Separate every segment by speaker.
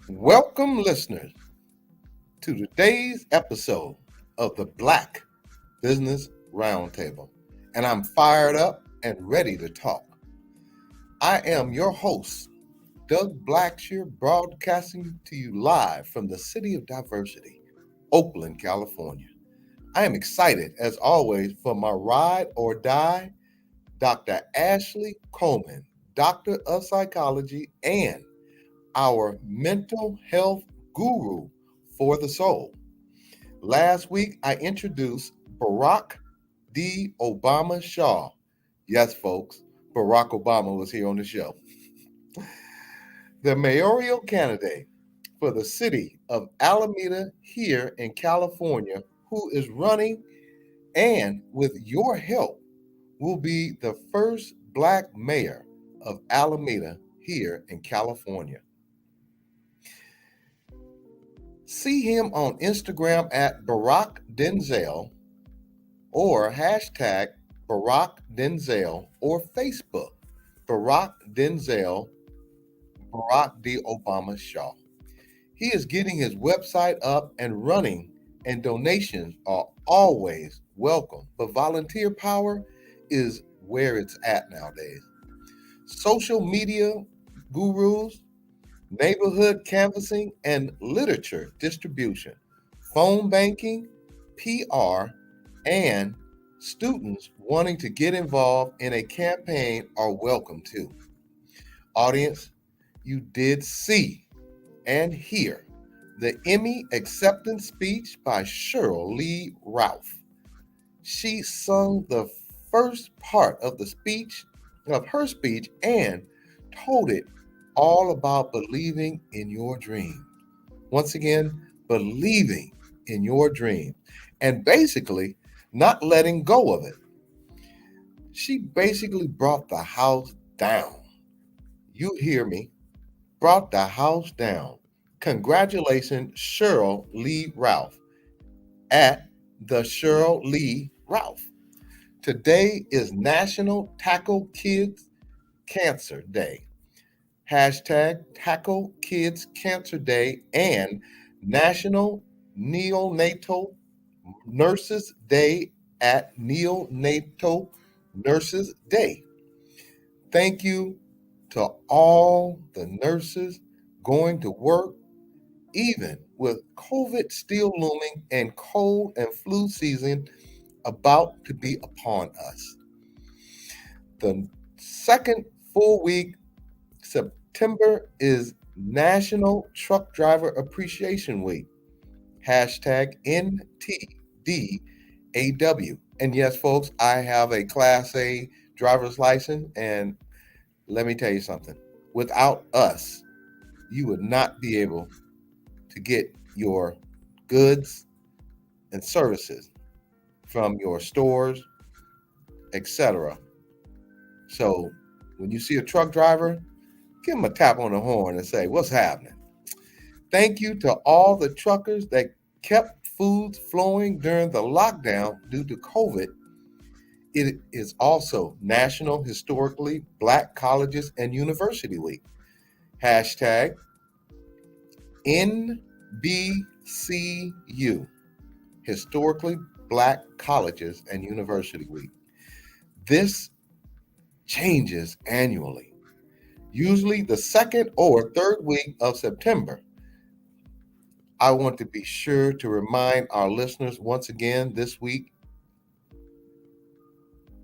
Speaker 1: Welcome, listeners, to today's episode of the Black Business Roundtable. And I'm fired up and ready to talk. I am your host, Doug Blackshear, broadcasting to you live from the City of Diversity, Oakland, California. I am excited, as always, for my ride or die, Dr. Ashley Coleman, Doctor of Psychology and our mental health guru for the soul. Last week, I introduced Barack D. Obama Shaw. Yes, folks, Barack Obama was here on the show. The mayoral candidate for the city of Alameda here in California, who is running and with your help will be the first Black mayor of Alameda here in California. See him on Instagram at Barack Denzel or hashtag Barack Denzel or Facebook Barack Denzel Barack D. Obama Shaw. He is getting his website up and running, and donations are always welcome. But volunteer power is where it's at nowadays. Social media gurus, neighborhood canvassing, and literature distribution, phone banking, PR, and students wanting to get involved in a campaign are welcome too. Audience, you did see and hear the Emmy acceptance speech by Cheryl Lee Ralph. She sung the first part of her speech, and told it all about believing in your dream. Once again, believing in your dream and basically not letting go of it. She basically brought the house down. You hear me? Brought the house down. Congratulations, Cheryl Lee Ralph at the Cheryl Lee Ralph. Today is National Tackle Kids Cancer Day. Hashtag Tackle Kids Cancer Day and National Neonatal Nurses Day at Neonatal Nurses Day. Thank you to all the nurses going to work, even with COVID still looming and cold and flu season about to be upon us. The second full week, September, is National Truck Driver Appreciation Week. Hashtag NTDAW. And yes, folks, I have a Class A driver's license. And let me tell you something. Without us, you would not be able to get your goods and services from your stores, etc. So when you see a truck driver, give them a tap on the horn and say, what's happening? Thank you to all the truckers that kept foods flowing during the lockdown due to COVID. It is also National Historically Black Colleges and University Week. Hashtag NBCU, Historically Black Colleges and University Week. This changes annually, usually the second or third week of September. I want to be sure to remind our listeners once again this week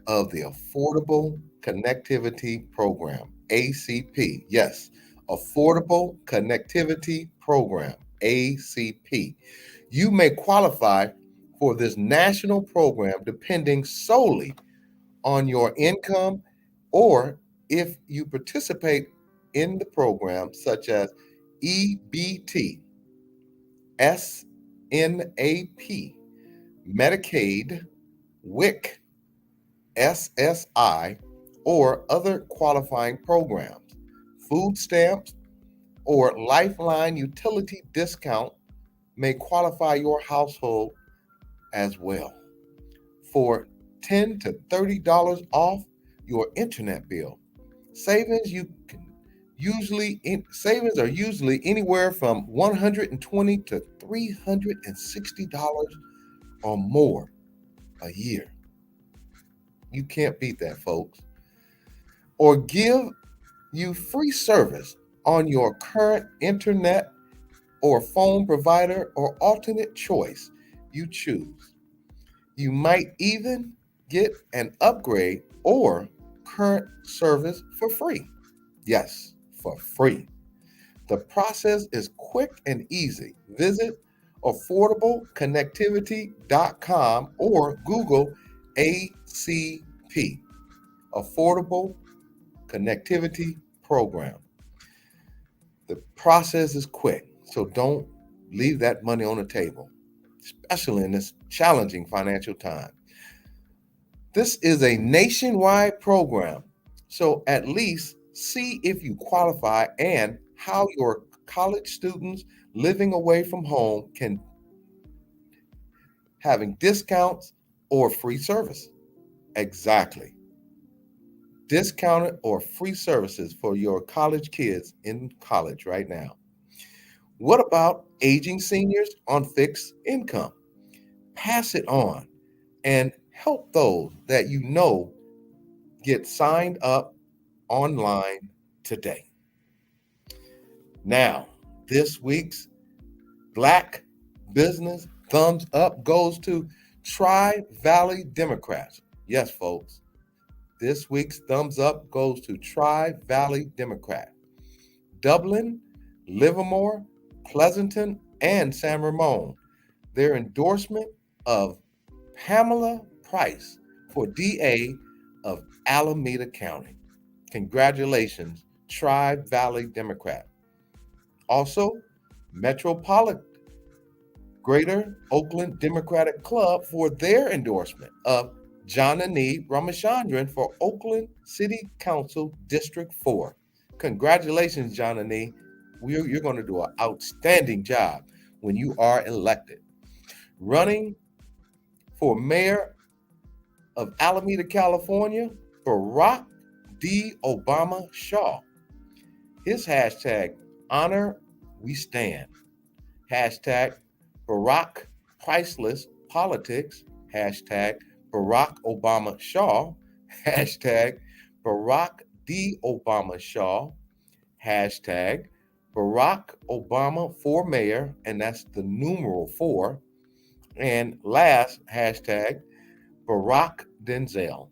Speaker 1: of the Affordable Connectivity Program, ACP. Yes, Affordable Connectivity Program, ACP. You may qualify for this national program depending solely on your income, or if you participate in the program such as EBT, SNAP, Medicaid, WIC, SSI, or other qualifying programs. Food stamps or Lifeline utility discount may qualify your household as well for $10 to $30 off your internet bill. Savings you can Savings are usually anywhere from $120 to $360 or more a year. You can't beat that, folks. Or give you free service on your current internet or phone provider or alternate choice you choose. You might even get an upgrade or current service for free. Yes, for free. The process is quick and easy. Visit affordableconnectivity.com or Google ACP, Affordable Connectivity Program. The process is quick, so don't leave that money on the table, especially in this challenging financial time. This is a nationwide program, so at least see if you qualify and how your college students living away from home can having discounts or free service. Exactly. Discounted or free services for your college kids in college right now. What about aging seniors on fixed income? Pass it on and help those that you know get signed up online today. Now, this week's Black Business Thumbs Up goes to Tri-Valley Democrats. Yes, folks. This week's thumbs up goes to Tri-Valley Democrat. Dublin, Livermore, Pleasanton, and San Ramon. Their endorsement of Pamela Price for DA of Alameda County. Congratulations, Tri-Valley Democrat. Also, Metropolitan Greater Oakland Democratic Club for their endorsement of Janani Ramachandran for Oakland City Council District 4. Congratulations, Janani. You're going to do an outstanding job when you are elected. Running for mayor of Alameda, California, Barack D. Obama Shaw. His hashtag, honor we stand. Hashtag Barack Priceless Politics. Hashtag Barack Obama Shaw. Hashtag Barack D. Obama Shaw. Hashtag Barack Obama for mayor, and that's the numeral 4. And last, hashtag Barack Denzel.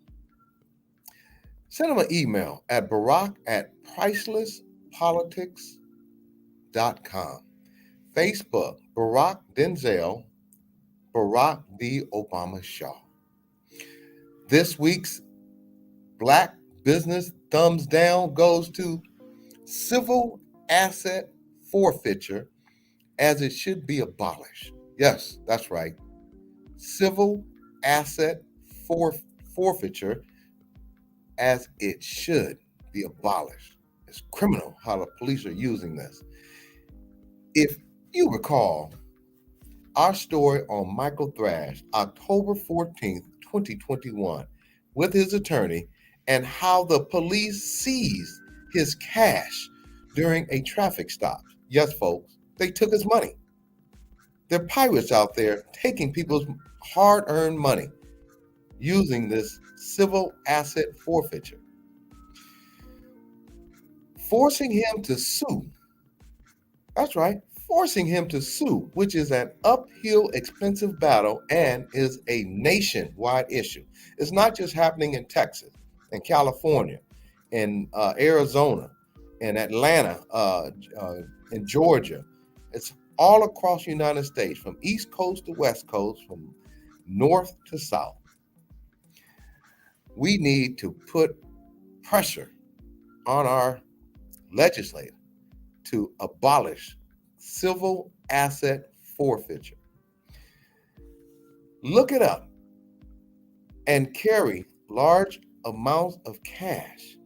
Speaker 1: Send him an email at barack@pricelesspolitics.com. Facebook, Barack Denzel, Barack D. Obama Shaw. This week's Black Business Thumbs Down goes to Civil Asset Forfeiture, as it should be abolished. Yes, that's right. Civil Asset Forfeiture, as it should be abolished. It's criminal how the police are using this. If you recall our story on Michael Thrash, October 14th, 2021, with his attorney, and how the police seized his cash during a traffic stop. Yes, folks, they took his money. They're pirates out there taking people's hard-earned money using this civil asset forfeiture. Forcing him to sue. That's right, forcing him to sue, which is an uphill, expensive battle and is a nationwide issue. It's not just happening in Texas and California and Arizona and Atlanta and Georgia. It's all across the United States, from East Coast to West Coast, from north to south. We need to put pressure on our legislature to abolish civil asset forfeiture. Look it up and carry large amounts of cash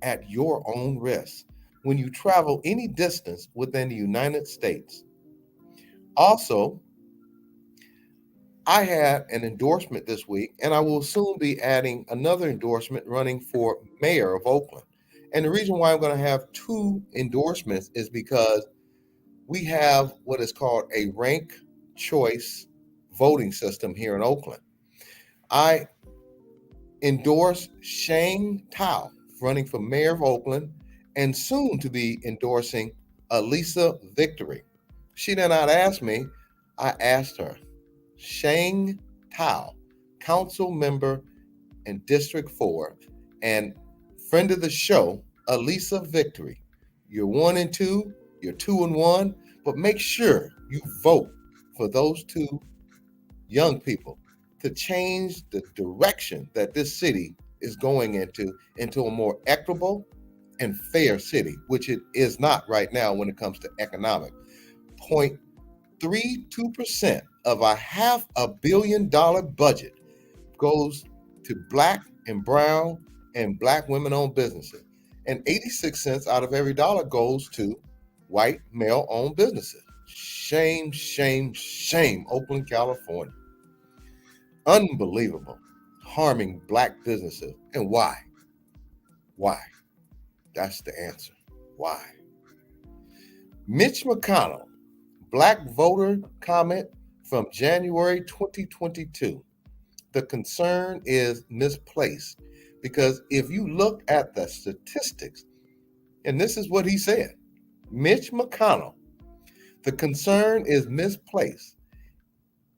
Speaker 1: at your own risk when you travel any distance within the United States. Also, I had an endorsement this week, and I will soon be adding another endorsement running for mayor of Oakland. And the reason why I'm going to have 2 endorsements is because we have what is called a rank choice voting system here in Oakland. I endorse Shane Tao, running for mayor of Oakland, and soon to be endorsing Elisa Victory. She did not ask me, I asked her. Shane Tao, council member in District 4, and friend of the show, Elisa Victory. You're 1 and 2, you're 2 and 1, but make sure you vote for those 2 young people to change the direction that this city is going into a more equitable and fair city, which it is not right now when it comes to economic. 0.32% of a $500 million budget goes to Black and brown and Black women-owned businesses, and 86 cents out of every dollar goes to white male-owned businesses. Shame, shame, shame, Oakland, California. Unbelievable. Harming Black businesses. And why? Why? That's the answer. Why? Mitch McConnell, Black voter comment from January 2022. The concern is misplaced because if you look at the statistics, and this is what he said, Mitch McConnell, the concern is misplaced.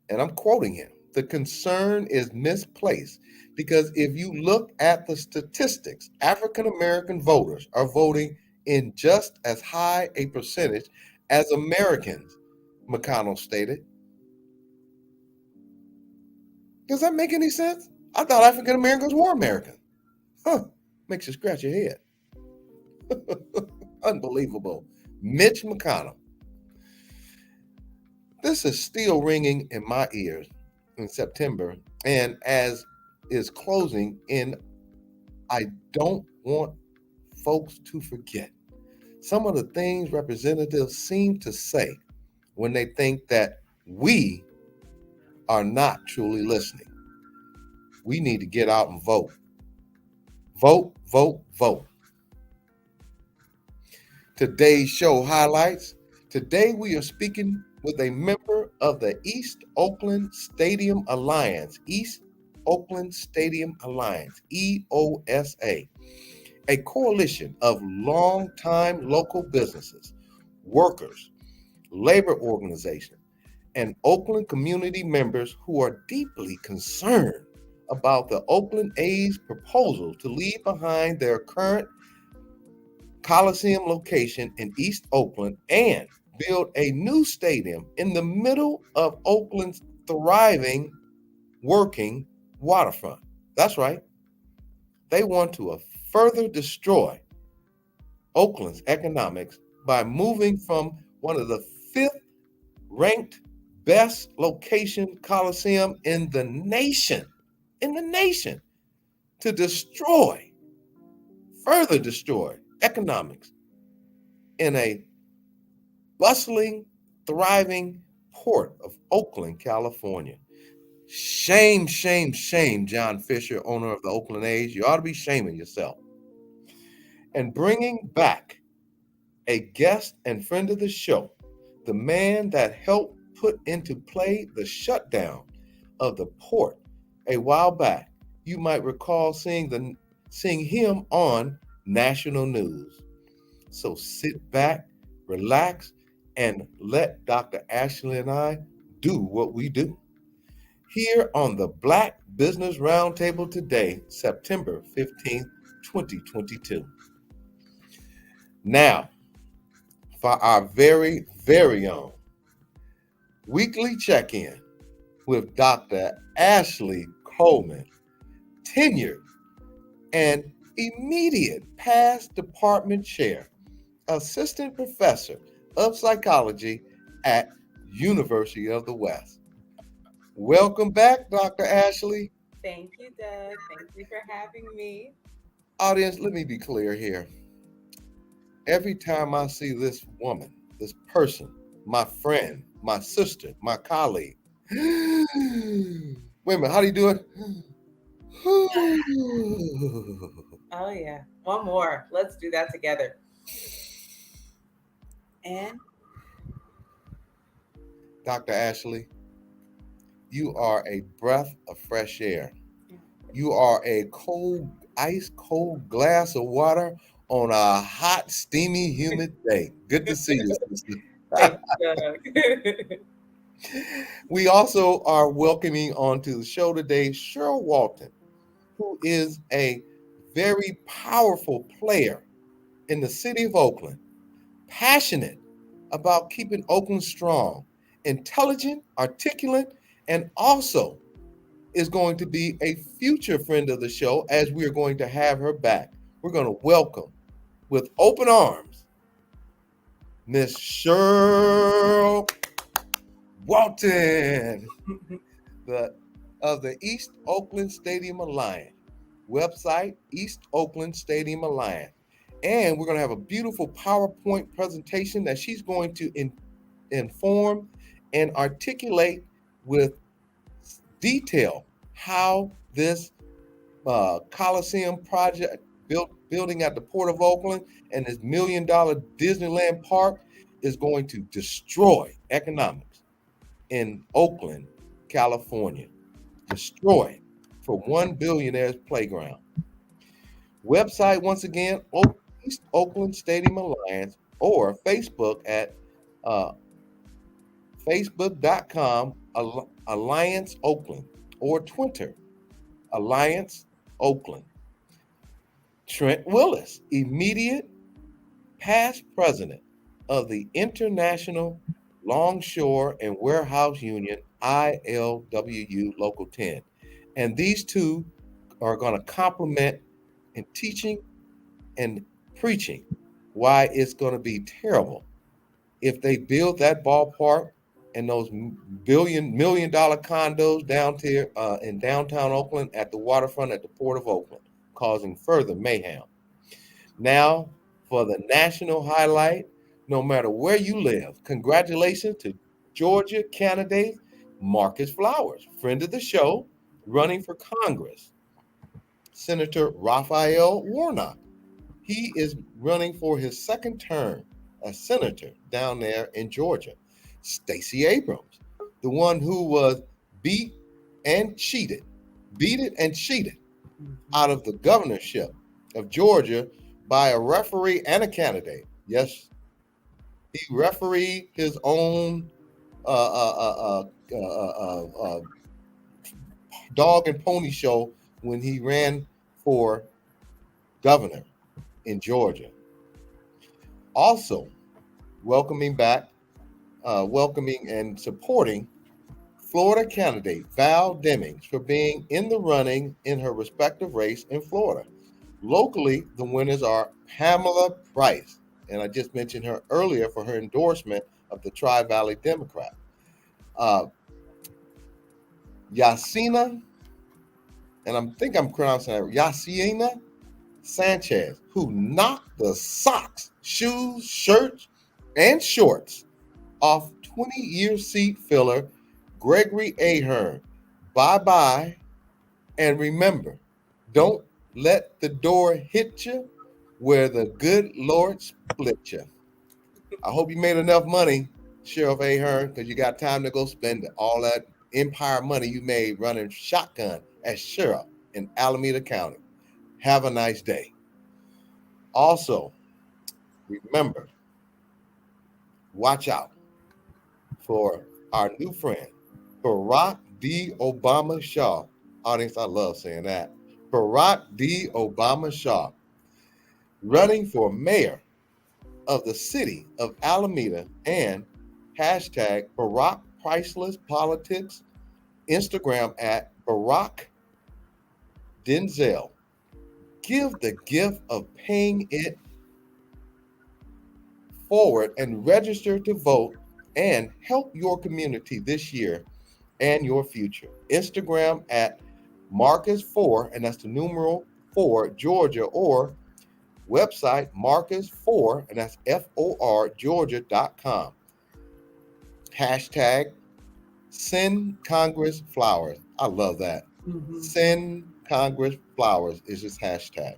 Speaker 1: And I'm quoting him. The concern is misplaced because if you look at the statistics, African American voters are voting in just as high a percentage as Americans, McConnell stated. Does that make any sense? I thought African Americans were Americans. Makes you scratch your head. Unbelievable. Mitch McConnell. This is still ringing in my ears in September, and as is closing in, I don't want folks to forget some of the things representatives seem to say when they think that we are not truly listening. We need to get out and vote. Vote, vote, vote. Today's show highlights. Today we are speaking with a member of the East Oakland Stadium Alliance, East Oakland Stadium Alliance, EOSA, a coalition of longtime local businesses, workers, labor organizations, and Oakland community members who are deeply concerned about the Oakland A's proposal to leave behind their current Coliseum location in East Oakland and build a new stadium in the middle of Oakland's thriving, working waterfront. That's right. They want to further destroy Oakland's economics by moving from one of the 5th ranked best location Coliseum in the nation, to further destroy economics in a bustling, thriving port of Oakland, California. Shame, shame, shame, John Fisher, owner of the Oakland A's. You ought to be shaming yourself. And bringing back a guest and friend of the show, the man that helped put into play the shutdown of the port a while back. You might recall seeing him on national news. So sit back, relax, and let Dr. Ashley and I do what we do. Here on the Black Business Roundtable today, September 15th, 2022. Now, for our very, very own weekly check-in with Dr. Ashley Coleman, tenured and immediate past department chair, assistant professor of psychology at University of the West. Welcome back, Dr. Ashley.
Speaker 2: Thank you, Doug. Thank you for having me.
Speaker 1: Audience, let me be clear here. Every time I see this woman, this person, my friend, my sister, my colleague, wait a minute, how do you do it?
Speaker 2: Oh, yeah. One more. Let's do that together. And
Speaker 1: Dr. Ashley, you are a breath of fresh air. You are a cold, ice cold glass of water on a hot, steamy, humid day. Good to see you, sister.
Speaker 2: thank you, Doug.
Speaker 1: We also are welcoming onto the show today Cheryl Walton, who is a very powerful player in the city of Oakland, passionate about keeping Oakland strong, intelligent, articulate, and also is going to be a future friend of the show as we are going to have her back. We're going to welcome with open arms Miss Cheryl Walton, the of the East Oakland Stadium Alliance. Website, East Oakland Stadium Alliance. And we're going to have a beautiful PowerPoint presentation that she's going to inform and articulate with detail how this Coliseum project building at the Port of Oakland and this $1 million Disneyland park is going to destroy economics in Oakland, California. Destroy for one billionaire's playground. Website, once again, East Oakland Stadium Alliance, or Facebook at uh, facebook.com Alliance Oakland, or Twitter, Alliance Oakland. Trent Willis, immediate past president of the International Longshore and Warehouse Union, ILWU Local 10. And these two are going to complement in teaching and preaching why it's going to be terrible if they build that ballpark and those $1 million condos down here in downtown Oakland at the waterfront at the Port of Oakland, causing further mayhem. Now, for the national highlight, no matter where you live, congratulations to Georgia candidate Marcus Flowers, friend of the show, running for Congress. Senator Raphael Warnock, he is running for his second term as senator down there in Georgia. Stacey Abrams, the one who was beat and cheated out of the governorship of Georgia by a referee and a candidate. Yes, he refereed his own dog and pony show when he ran for governor in Georgia. Also, welcoming and supporting Florida candidate Val Demings for being in the running in her respective race in Florida. Locally, the winners are Pamela Price, and I just mentioned her earlier for her endorsement of the Tri-Valley Democrat. Yasina, and I think I'm pronouncing that, Yasina Sanchez, who knocked the socks, shoes, shirts, and shorts off 20-year seat filler Gregory Ahern. Bye-bye, and remember, don't let the door hit you where the good Lord split you. I hope you made enough money, Sheriff Ahern, because you got time to go spend all that empire money you made running shotgun as sheriff in Alameda County. Have a nice day. Also, remember, watch out for our new friend, Barack D. Obama Shaw. Audience, I love saying that. Barack D. Obama Shaw, running for mayor of the city of Alameda, and hashtag Barack Priceless Politics, Instagram at Barack Denzel. Give the gift of paying it forward and register to vote and help your community this year and your future. Instagram at Marcus4, and that's the numeral 4 Georgia, or website Marcus4, and that's FOR Georgia.com. Hashtag Send Congress Flowers. I love that. Send Congress Flowers is his hashtag.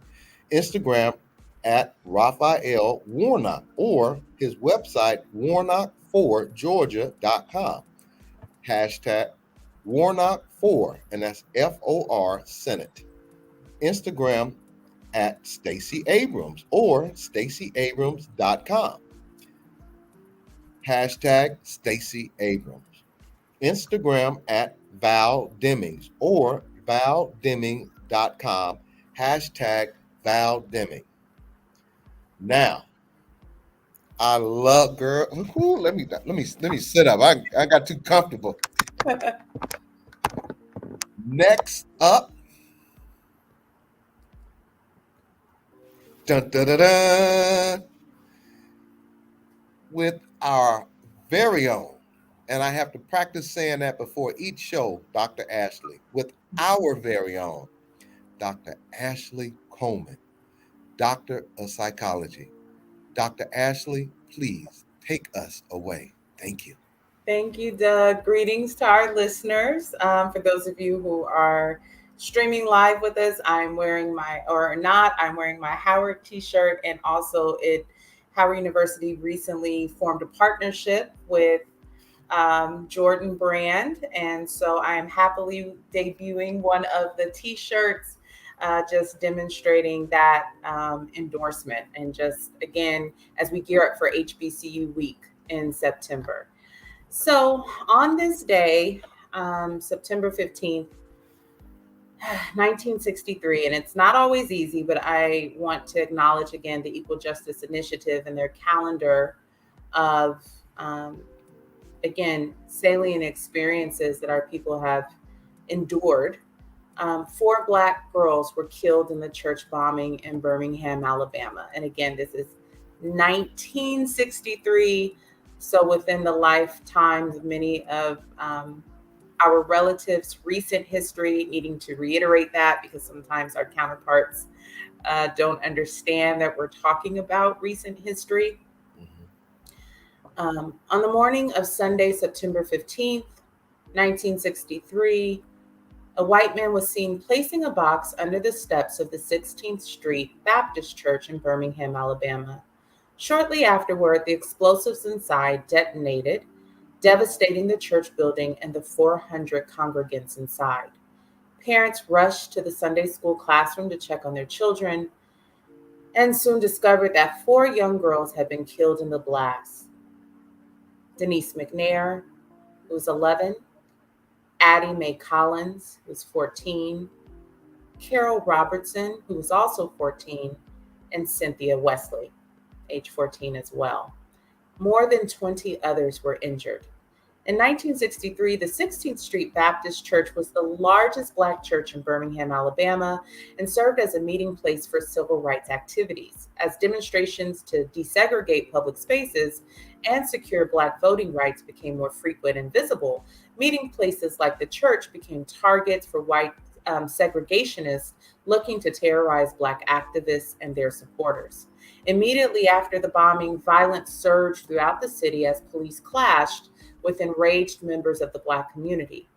Speaker 1: Instagram at Raphael Warnock, or his website, warnock4georgia.com. Hashtag Warnock4, and that's FOR Senate. Instagram at Stacey Abrams or StaceyAbrams.com. Hashtag Stacey Abrams. Instagram at Val Demings or ValDeming.com. Hashtag Val Deming. Now, I love girl. Ooh, let me sit up. I got too comfortable. Next up, dun, dun, dun, dun, with our very own, and I have to practice saying that before each show, Dr. Ashley, with our very own, Dr. Ashley Coleman, Doctor of Psychology. Dr. Ashley, please take us away. Thank you.
Speaker 2: Thank you, Doug. Greetings to our listeners. For those of you who are streaming live with us, I'm wearing I'm wearing my Howard t-shirt, and also Howard University recently formed a partnership with Jordan Brand. And so I am happily debuting one of the t-shirts, just demonstrating that endorsement. And just again, as we gear up for HBCU week in September. So on this day, September 15th, 1963, and it's not always easy, but I want to acknowledge again the Equal Justice Initiative and their calendar of, again, salient experiences that our people have endured. 4 Black girls were killed in the church bombing in Birmingham, Alabama. And again, this is 1963. So within the lifetimes of many of our relatives' recent history, needing to reiterate that because sometimes our counterparts don't understand that we're talking about recent history. On the morning of Sunday, September 15th, 1963, a white man was seen placing a box under the steps of the 16th Street Baptist Church in Birmingham, Alabama. Shortly afterward, the explosives inside detonated, devastating the church building and the 400 congregants inside. Parents rushed to the Sunday school classroom to check on their children and soon discovered that 4 young girls had been killed in the blast. Denise McNair, who was 11, Addie Mae Collins, who was 14, Carol Robertson, who was also 14, and Cynthia Wesley, age 14 as well. More than 20 others were injured. In 1963, the 16th Street Baptist Church was the largest Black church in Birmingham, Alabama, and served as a meeting place for civil rights activities. As demonstrations to desegregate public spaces and secure Black voting rights became more frequent and visible, meeting places like the church became targets for white segregationists looking to terrorize Black activists and their supporters. Immediately after the bombing, violence surged throughout the city as police clashed with enraged members of the Black community.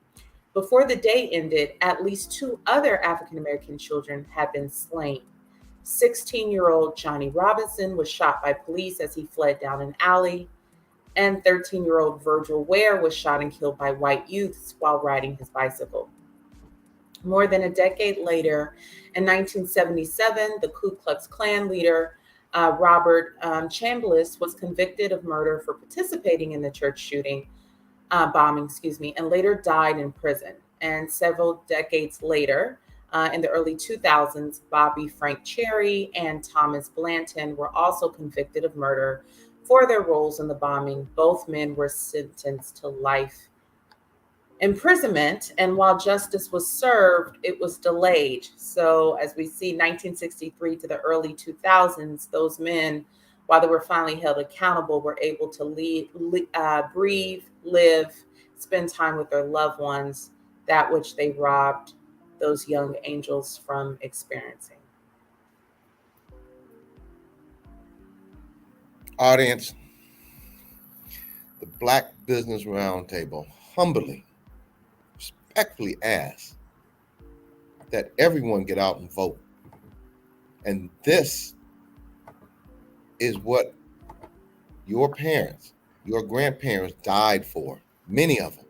Speaker 2: Before the day ended, at least 2 other African American children had been slain. 16-year-old Johnny Robinson was shot by police as he fled down an alley, and 13-year-old Virgil Ware was shot and killed by white youths while riding his bicycle. More than a decade later, in 1977, the Ku Klux Klan leader, Robert Chambliss, was convicted of murder for participating in the church bombing, and later died in prison. And several decades later, in the early 2000s, Bobby Frank Cherry and Thomas Blanton were also convicted of murder for their roles in the bombing. Both men were sentenced to life imprisonment, and while justice was served, it was delayed. So as we see, 1963 to the early 2000s, those men, while they were finally held accountable, were able to breathe, live, spend time with their loved ones, that which they robbed those young angels from experiencing.
Speaker 1: Audience, the Black Business Roundtable humbly, respectfully ask that everyone get out and vote. And this is what your parents, your grandparents died for, many of them,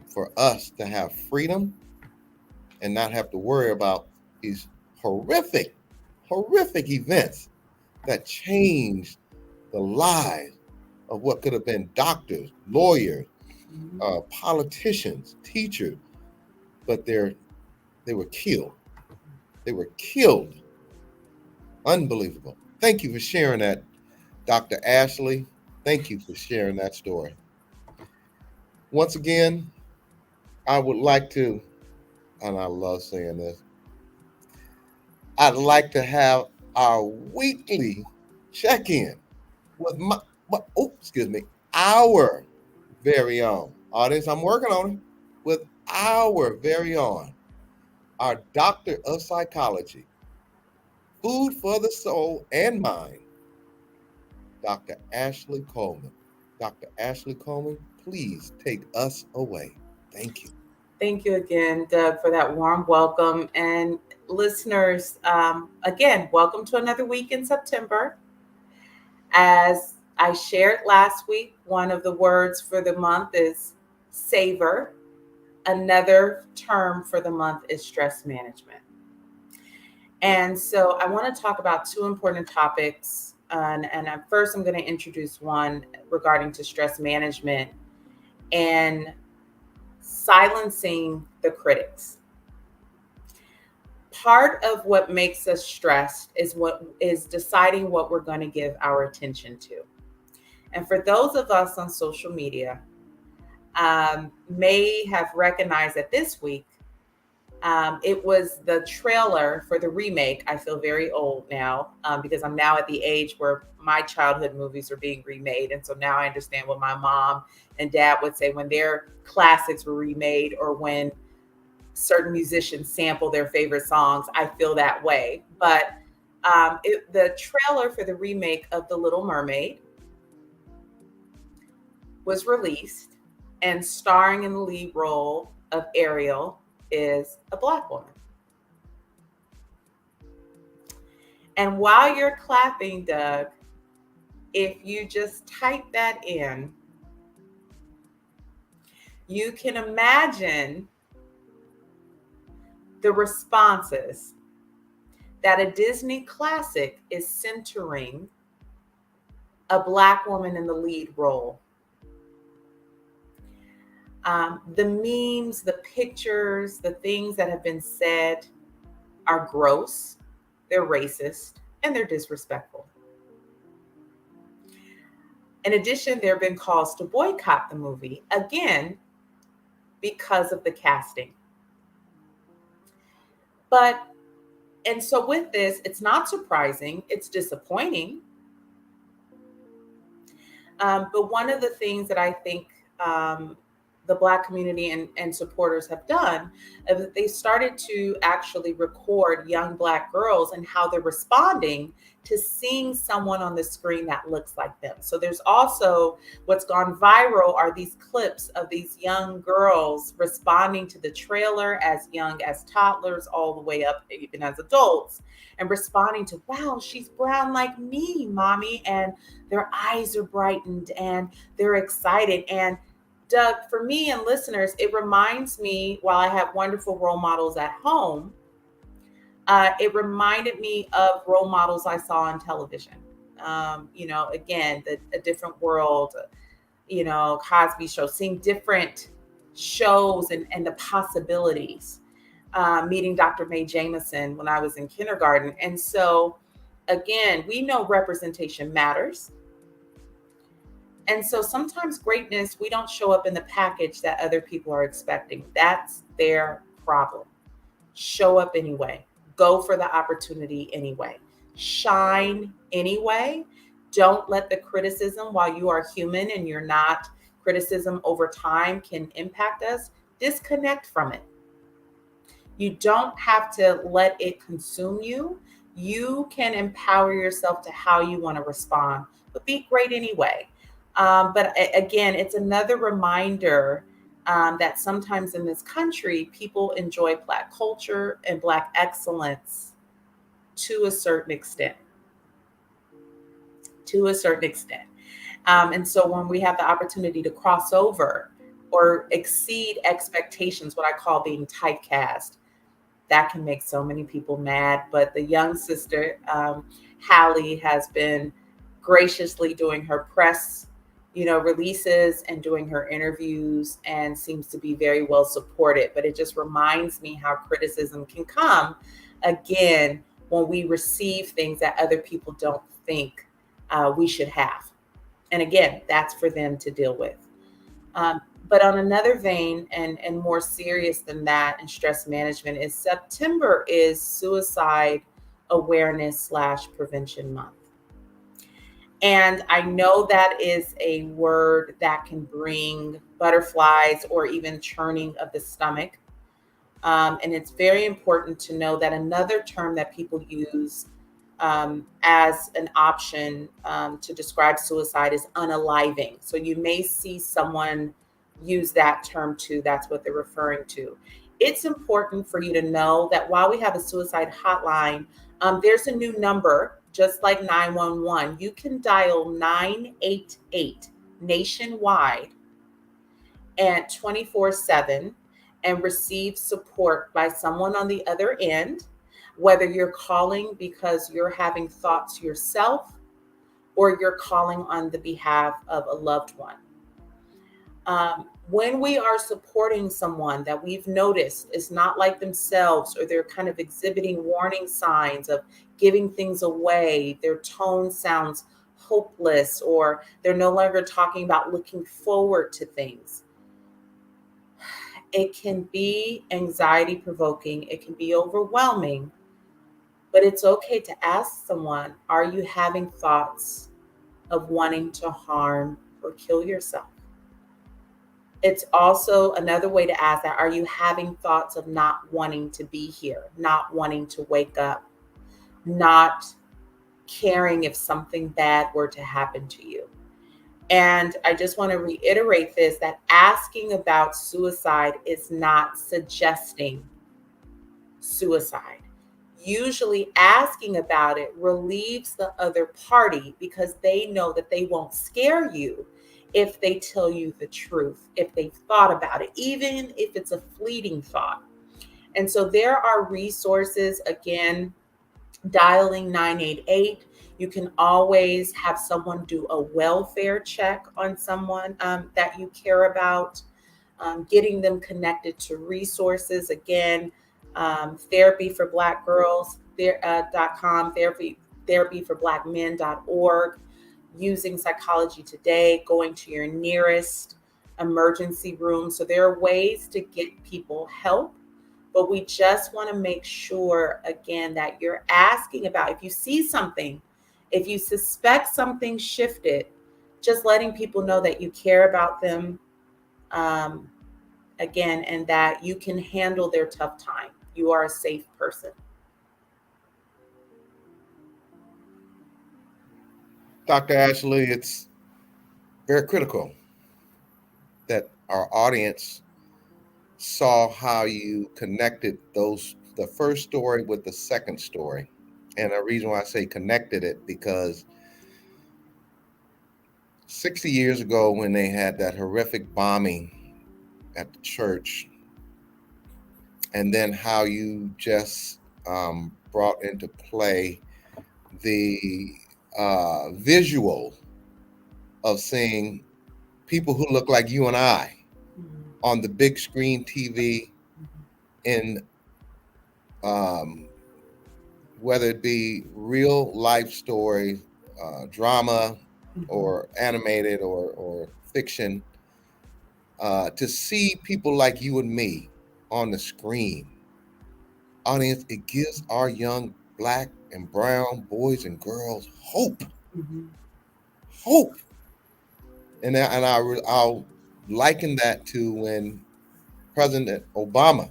Speaker 1: for us to have freedom and not have to worry about these horrific events that changed the lives of what could have been doctors, lawyers, politicians, teachers, but they were killed. They were killed. Unbelievable. Thank you for sharing that, Dr. Ashley. Thank you for sharing that story. Once again, I would like to, and I love saying this, I'd like to have our weekly check-in with our very own audience. I'm working on it with our very own, our doctor of psychology, food for the soul and mind, Dr. Ashley Coleman. Dr. Ashley Coleman, please take us away. Thank you.
Speaker 2: Thank you again, Doug, for that warm welcome. And listeners, again, welcome to another week in September. As I shared last week, one of the words for the month is savor. Another term for the month is stress management. And so I want to talk about two important topics. And first, I'm going to introduce one regarding to stress management and silencing the critics. Part of what makes us stressed is deciding what we're going to give our attention to. And for those of us on social media, may have recognized that this week, it was the trailer for the remake. I feel very old now because I'm now at the age where my childhood movies are being remade. And so now I understand what my mom and dad would say when their classics were remade or when certain musicians sample their favorite songs. I feel that way. But the trailer for the remake of The Little Mermaid was released, and starring in the lead role of Ariel is a Black woman. And while you're clapping, Doug, if you just type that in, you can imagine the responses that a Disney classic is centering a Black woman in the lead role. The memes, the pictures, the things that have been said are gross, they're racist, and they're disrespectful. In addition, there have been calls to boycott the movie, again, because of the casting. And so with this, it's not surprising, it's disappointing. But one of the things that I think the Black community and supporters have done is that they started to actually record young Black girls and how they're responding to seeing someone on the screen that looks like them. So there's also what's gone viral are these clips of these young girls responding to the trailer as young as toddlers all the way up even as adults and responding to, wow, she's brown like me, mommy. And their eyes are brightened and they're excited. And Doug, for me and listeners, it reminds me, while I have wonderful role models at home, it reminded me of role models I saw on television. Again, A Different World, Cosby Show, seeing different shows and the possibilities, meeting Dr. Mae Jameson when I was in kindergarten. And so, again, we know representation matters. And so sometimes greatness, we don't show up in the package that other people are expecting. That's their problem. Show up anyway. Go for the opportunity anyway. Shine anyway. Don't let the criticism, while you are human and you're not, criticism over time can impact us. Disconnect from it. You don't have to let it consume you. You can empower yourself to how you want to respond, but be great anyway. But again, it's another reminder that sometimes in this country, people enjoy Black culture and Black excellence to a certain extent. To a certain extent. And so when we have the opportunity to cross over or exceed expectations, what I call being typecast, that can make so many people mad. But the young sister, Hallie, has been graciously doing her press, releases and doing her interviews, and seems to be very well supported. But it just reminds me how criticism can come again when we receive things that other people don't think we should have. And again, that's for them to deal with. But on another vein, and more serious than that, and stress management, is September is suicide awareness / prevention month. And I know that is a word that can bring butterflies or even churning of the stomach. And it's very important to know that another term that people use as an option to describe suicide is unaliving. So you may see someone use that term too. That's what they're referring to. It's important for you to know that while we have a suicide hotline, there's a new number, just like 911. You can dial 988 nationwide and 24/7 and receive support by someone on the other end, whether you're calling because you're having thoughts yourself or you're calling on the behalf of a loved one. When we are supporting someone that we've noticed is not like themselves, or they're kind of exhibiting warning signs of giving things away, their tone sounds hopeless, or they're no longer talking about looking forward to things, it can be anxiety provoking, it can be overwhelming, but it's okay to ask someone, are you having thoughts of wanting to harm or kill yourself? It's also another way to ask that, are you having thoughts of not wanting to be here, not wanting to wake up, not caring if something bad were to happen to you? And I just want to reiterate this, that asking about suicide is not suggesting suicide. Usually asking about it relieves the other party because they know that they won't scare you if they tell you the truth, if they've thought about it, even if it's a fleeting thought. And so there are resources, again, dialing 988. You can always have someone do a welfare check on someone that you care about, getting them connected to resources. Again, therapy for Black girls, .com, therapy for Black men.org, using Psychology Today, going to your nearest emergency room. So there are ways to get people help, but we just want to make sure, again, that you're asking about, if you see something, if you suspect something shifted, just letting people know that you care about them, again, and that you can handle their tough time. You are a safe person.
Speaker 1: Dr. Ashley, it's very critical that our audience saw how you connected the first story with the second story. And the reason why I say connected it, because 60 years ago, when they had that horrific bombing at the church, and then how you just brought into play the visual of seeing people who look like you and I on the big screen TV in whether it be real life story, drama, or animated or fiction, to see people like you and me on the screen. Audience, it gives our young Black and brown boys and girls hope. Hope. And I'll liken that to when President Obama,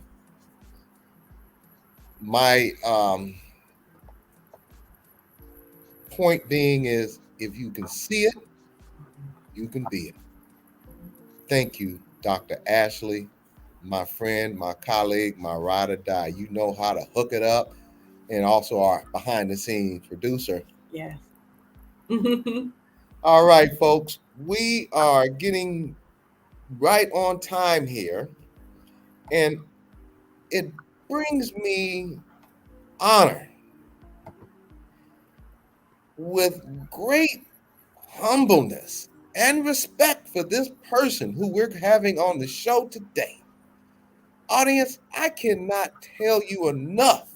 Speaker 1: my point being is, if you can see it, you can be it. Thank you, Dr. Ashley, my friend, my colleague, my ride or die. You know how to hook it up. and also our behind the scenes producer.
Speaker 2: Yes.
Speaker 1: All right, folks, we are getting right on time here, and it brings me honor with great humbleness and respect for this person who we're having on the show today. Audience, I cannot tell you enough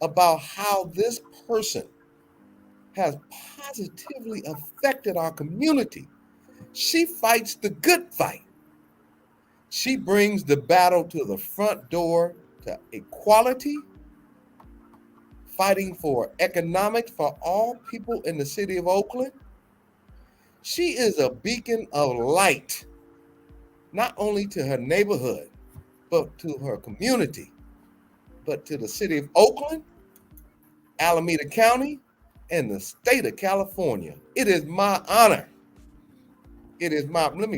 Speaker 1: about how this person has positively affected our community. She fights the good fight. She brings the battle to the front door to equality, fighting for economics for all people in the city of Oakland. She is a beacon of light, not only to her neighborhood, but to her community, but to the city of Oakland, Alameda County, and the state of California. It is my honor. It is my let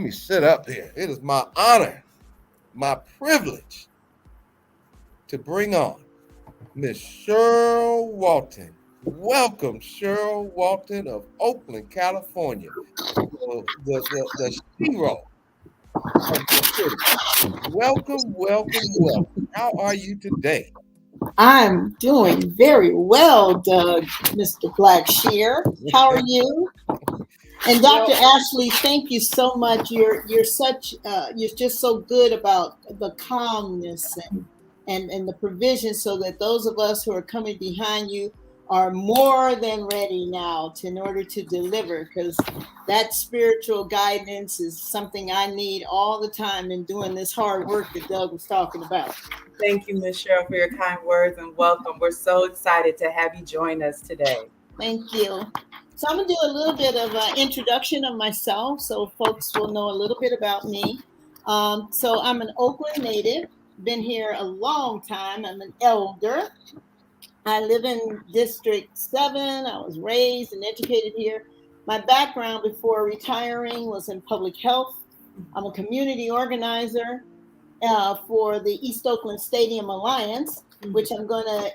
Speaker 1: me sit up here. It is my honor, my privilege to bring on Miss Cheryl Walton. Welcome, Cheryl Walton of Oakland, California, the hero of the city. Welcome, welcome, welcome. How are you today?
Speaker 3: I'm doing very well, Doug, Mr. Blackshear. How are you? And Dr. Ashley, thank you so much. You're just so good about the calmness and the provision, so that those of us who are coming behind you are more than ready now in order to deliver, because that spiritual guidance is something I need all the time in doing this hard work that Doug was talking about.
Speaker 2: Thank you, Ms. Cheryl, for your kind words and welcome. We're so excited to have you join us today.
Speaker 3: Thank you. So I'm going to do a little bit of an introduction of myself so folks will know a little bit about me. So I'm an Oakland native, been here a long time. I'm an elder. I live in District 7. I was raised and educated here. My background before retiring was in public health. I'm a community organizer for the East Oakland Stadium Alliance, which I'm going to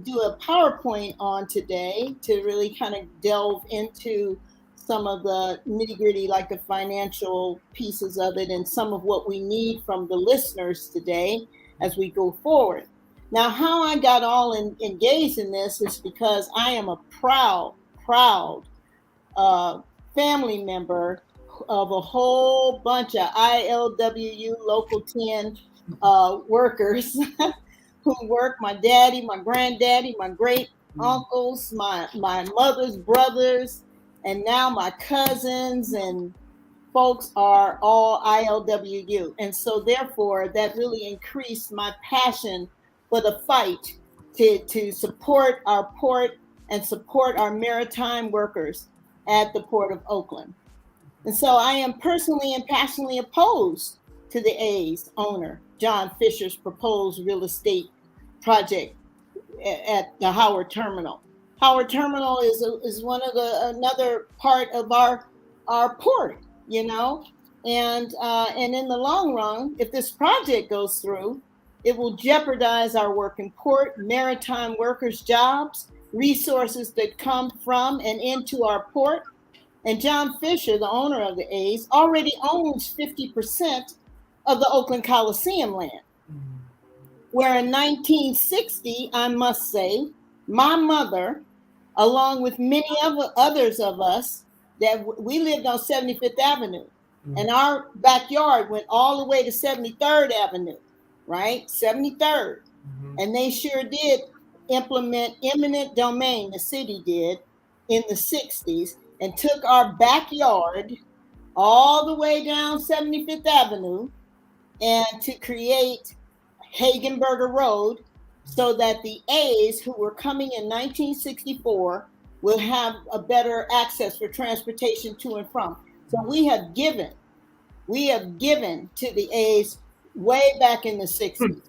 Speaker 3: do a PowerPoint on today to really kind of delve into some of the nitty-gritty, like the financial pieces of it and some of what we need from the listeners today as we go forward. Now, how I got all engaged in this is because I am a proud family member of a whole bunch of ILWU Local 10 workers who work, my daddy, my granddaddy, my great uncles, my mother's brothers, and now my cousins and folks are all ILWU. And so therefore, that really increased my passion for the fight to support our port and support our maritime workers at the Port of Oakland. And so I am personally and passionately opposed to the A's owner, John Fisher's proposed real estate project at the Howard Terminal. Howard Terminal is one of another part of our port, you know, and in the long run, if this project goes through, it will jeopardize our work in port, maritime workers' jobs, resources that come from and into our port. And John Fisher, the owner of the A's, already owns 50% of the Oakland Coliseum land. Where in 1960, I must say, my mother, along with many others of us, that we lived on 75th Avenue. And our backyard went all the way to 73rd Avenue, right? 73rd. And they sure did implement eminent domain, the city did, in the 60s, and took our backyard all the way down 75th Avenue and to create Hagenberger Road so that the A's who were coming in 1964 will have a better access for transportation to and from. So we have given to the A's way back in the 60s.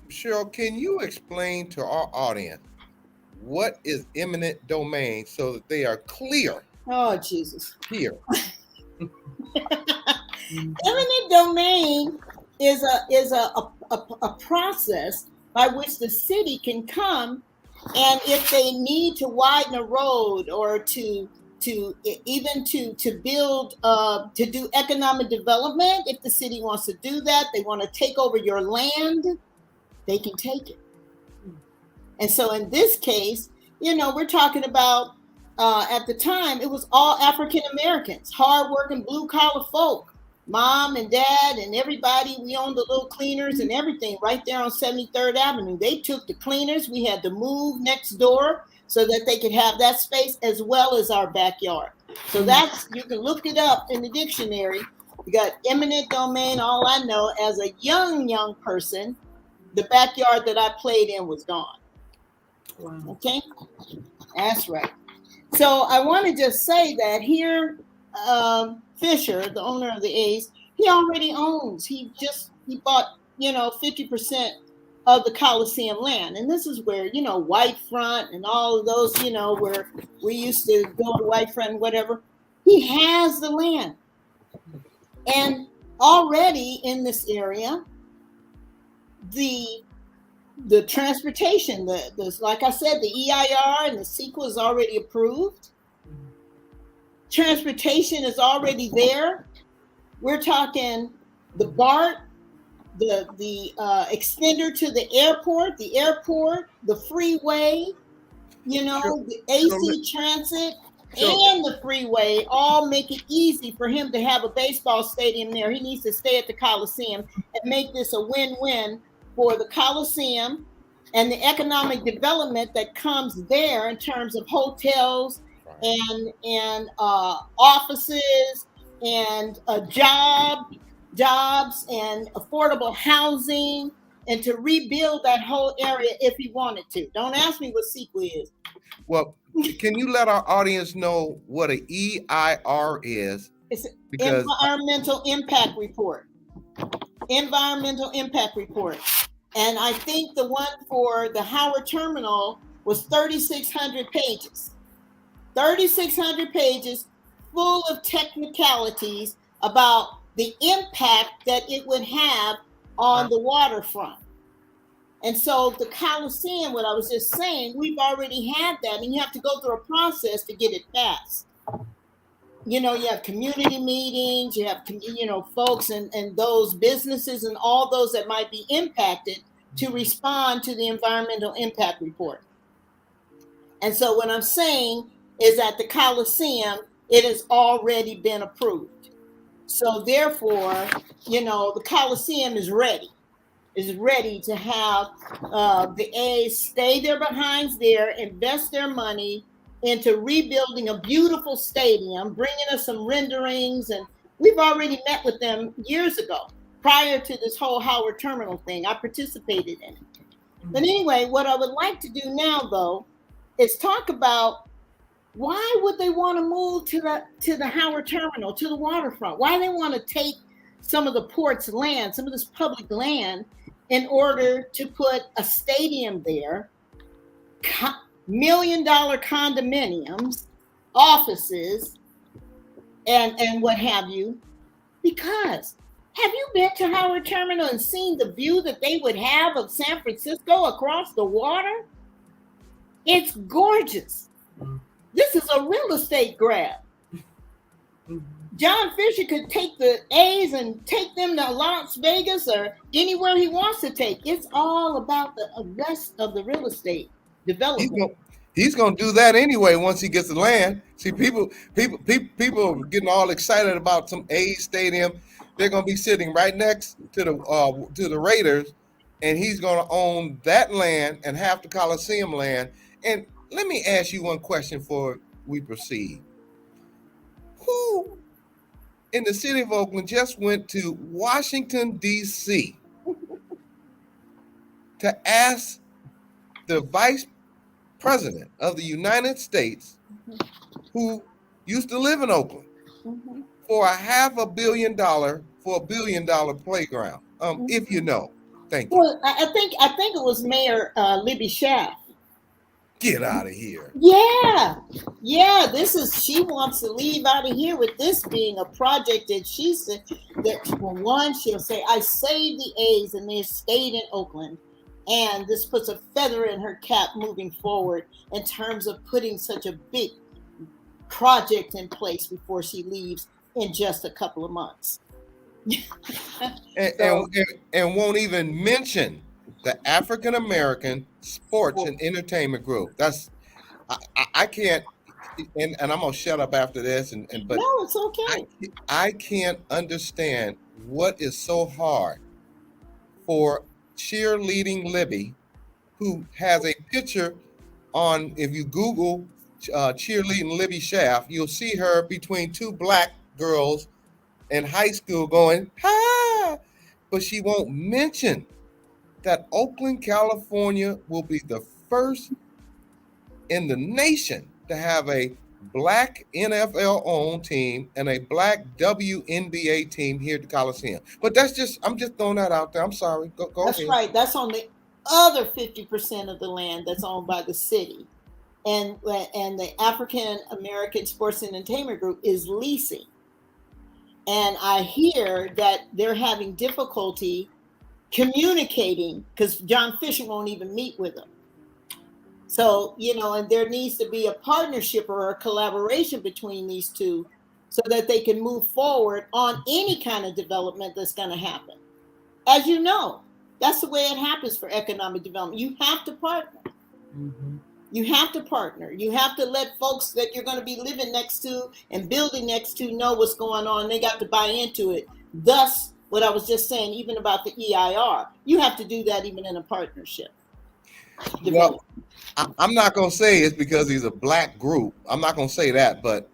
Speaker 1: Cheryl, can you explain to our audience what is eminent domain so that they are clear?
Speaker 3: Oh, Jesus.
Speaker 1: Here.
Speaker 3: Eminent domain is a process by which the city can come, and if they need to widen a road or to build to do economic development, if the city wants to do that, they want to take over your land, they can take it. And so in this case, we're talking about at the time it was all African Americans, hardworking blue collar folk. Mom and dad and everybody, we owned the little cleaners and everything right there on 73rd Avenue. They took the cleaners. We had to move next door so that they could have that space as well as our backyard. So that's, you can look it up in the dictionary. You got eminent domain. All I know, as a young person, the backyard that I played in was gone.
Speaker 2: Wow.
Speaker 3: Okay, that's right. So I want to just say that here, Fisher, the owner of the A's, he already owns. He bought 50% of the Coliseum land, and this is where White Front and all of those where we used to go to White Front and whatever. He has the land, and already in this area, the transportation, the like I said, the EIR and the CEQA is already approved. Transportation is already there. We're talking the BART, the extender to the airport, the freeway, the AC transit and the freeway all make it easy for him to have a baseball stadium there. He needs to stay at the Coliseum and make this a win-win for the Coliseum and the economic development that comes there in terms of hotels and offices and jobs and affordable housing, and to rebuild that whole area if he wanted to. Don't ask me what CEQA is.
Speaker 1: Well, can you let our audience know what an EIR is?
Speaker 3: It's an environmental impact report. Environmental impact report. And I think the one for the Howard Terminal was 3,600 pages. 3,600 pages full of technicalities about the impact that it would have on the waterfront. And so the Coliseum, what I was just saying, we've already had that, and you have to go through a process to get it passed. You have community meetings, you have, folks and those businesses and all those that might be impacted to respond to the environmental impact report. And so what I'm saying is that the Coliseum, it has already been approved. So therefore, the Coliseum is ready to have the A's stay their behinds there, invest their money into rebuilding a beautiful stadium, bringing us some renderings. And we've already met with them years ago, prior to this whole Howard Terminal thing. I participated in it. But anyway, what I would like to do now, though, is talk about why would they want to move to the Howard Terminal, to the waterfront? Why they want to take some of the port's land, some of this public land, in order to put a stadium there, $1 million condominiums, offices, and what have you? Because have you been to Howard Terminal and seen the view that they would have of San Francisco across the water? It's gorgeous. This is a real estate grab. John Fisher could take the A's and take them to Las Vegas or anywhere he wants to take. It's all about the rest of the real estate development.
Speaker 1: He's going to do that anyway once he gets the land. See, people are getting all excited about some A's stadium. They're going to be sitting right next to the Raiders, and he's going to own that land and half the Coliseum land. And let me ask you one question before we proceed. Who in the city of Oakland just went to Washington, D.C. to ask the vice president of the United States, who used to live in Oakland, for $500 million for $1 billion playground? If you know. Thank you.
Speaker 3: Well, I think it was Mayor Libby Schaaf.
Speaker 1: Get out of here.
Speaker 3: Yeah. She wants to leave out of here with this being a project that she said that, for one, she'll say, I saved the A's and they stayed in Oakland. And this puts a feather in her cap moving forward in terms of putting such a big project in place before she leaves in just a couple of months.
Speaker 1: And won't even mention the African American Sports and Entertainment Group. That's I can't, and I'm gonna shut up after this. But
Speaker 3: no, it's okay.
Speaker 1: I can't understand what is so hard for cheerleading Libby, who has a picture on. If you Google cheerleading Libby Shaft, you'll see her between two black girls in high school going, "Ha!" But she won't mention that Oakland, California will be the first in the nation to have a black NFL-owned team and a black WNBA team here at the Coliseum. But I'm just throwing that out there. I'm sorry. Go
Speaker 3: That's
Speaker 1: ahead.
Speaker 3: right. That's on the other 50% of the land that's owned by the city. And the African American Sports and Entertainment Group is leasing. And I hear that they're having difficulty communicating because John Fisher won't even meet with them. So, and there needs to be a partnership or a collaboration between these two so that they can move forward on any kind of development that's going to happen. As you know, that's the way it happens for economic development. You have to partner. Mm-hmm. You have to partner. You have to let folks that you're going to be living next to and building next to know what's going on. They got to buy into it. Thus, what I was just saying, even about the EIR, you have to do that even in a partnership.
Speaker 1: Well, I'm not going to say it's because he's a black group. I'm not going to say that, but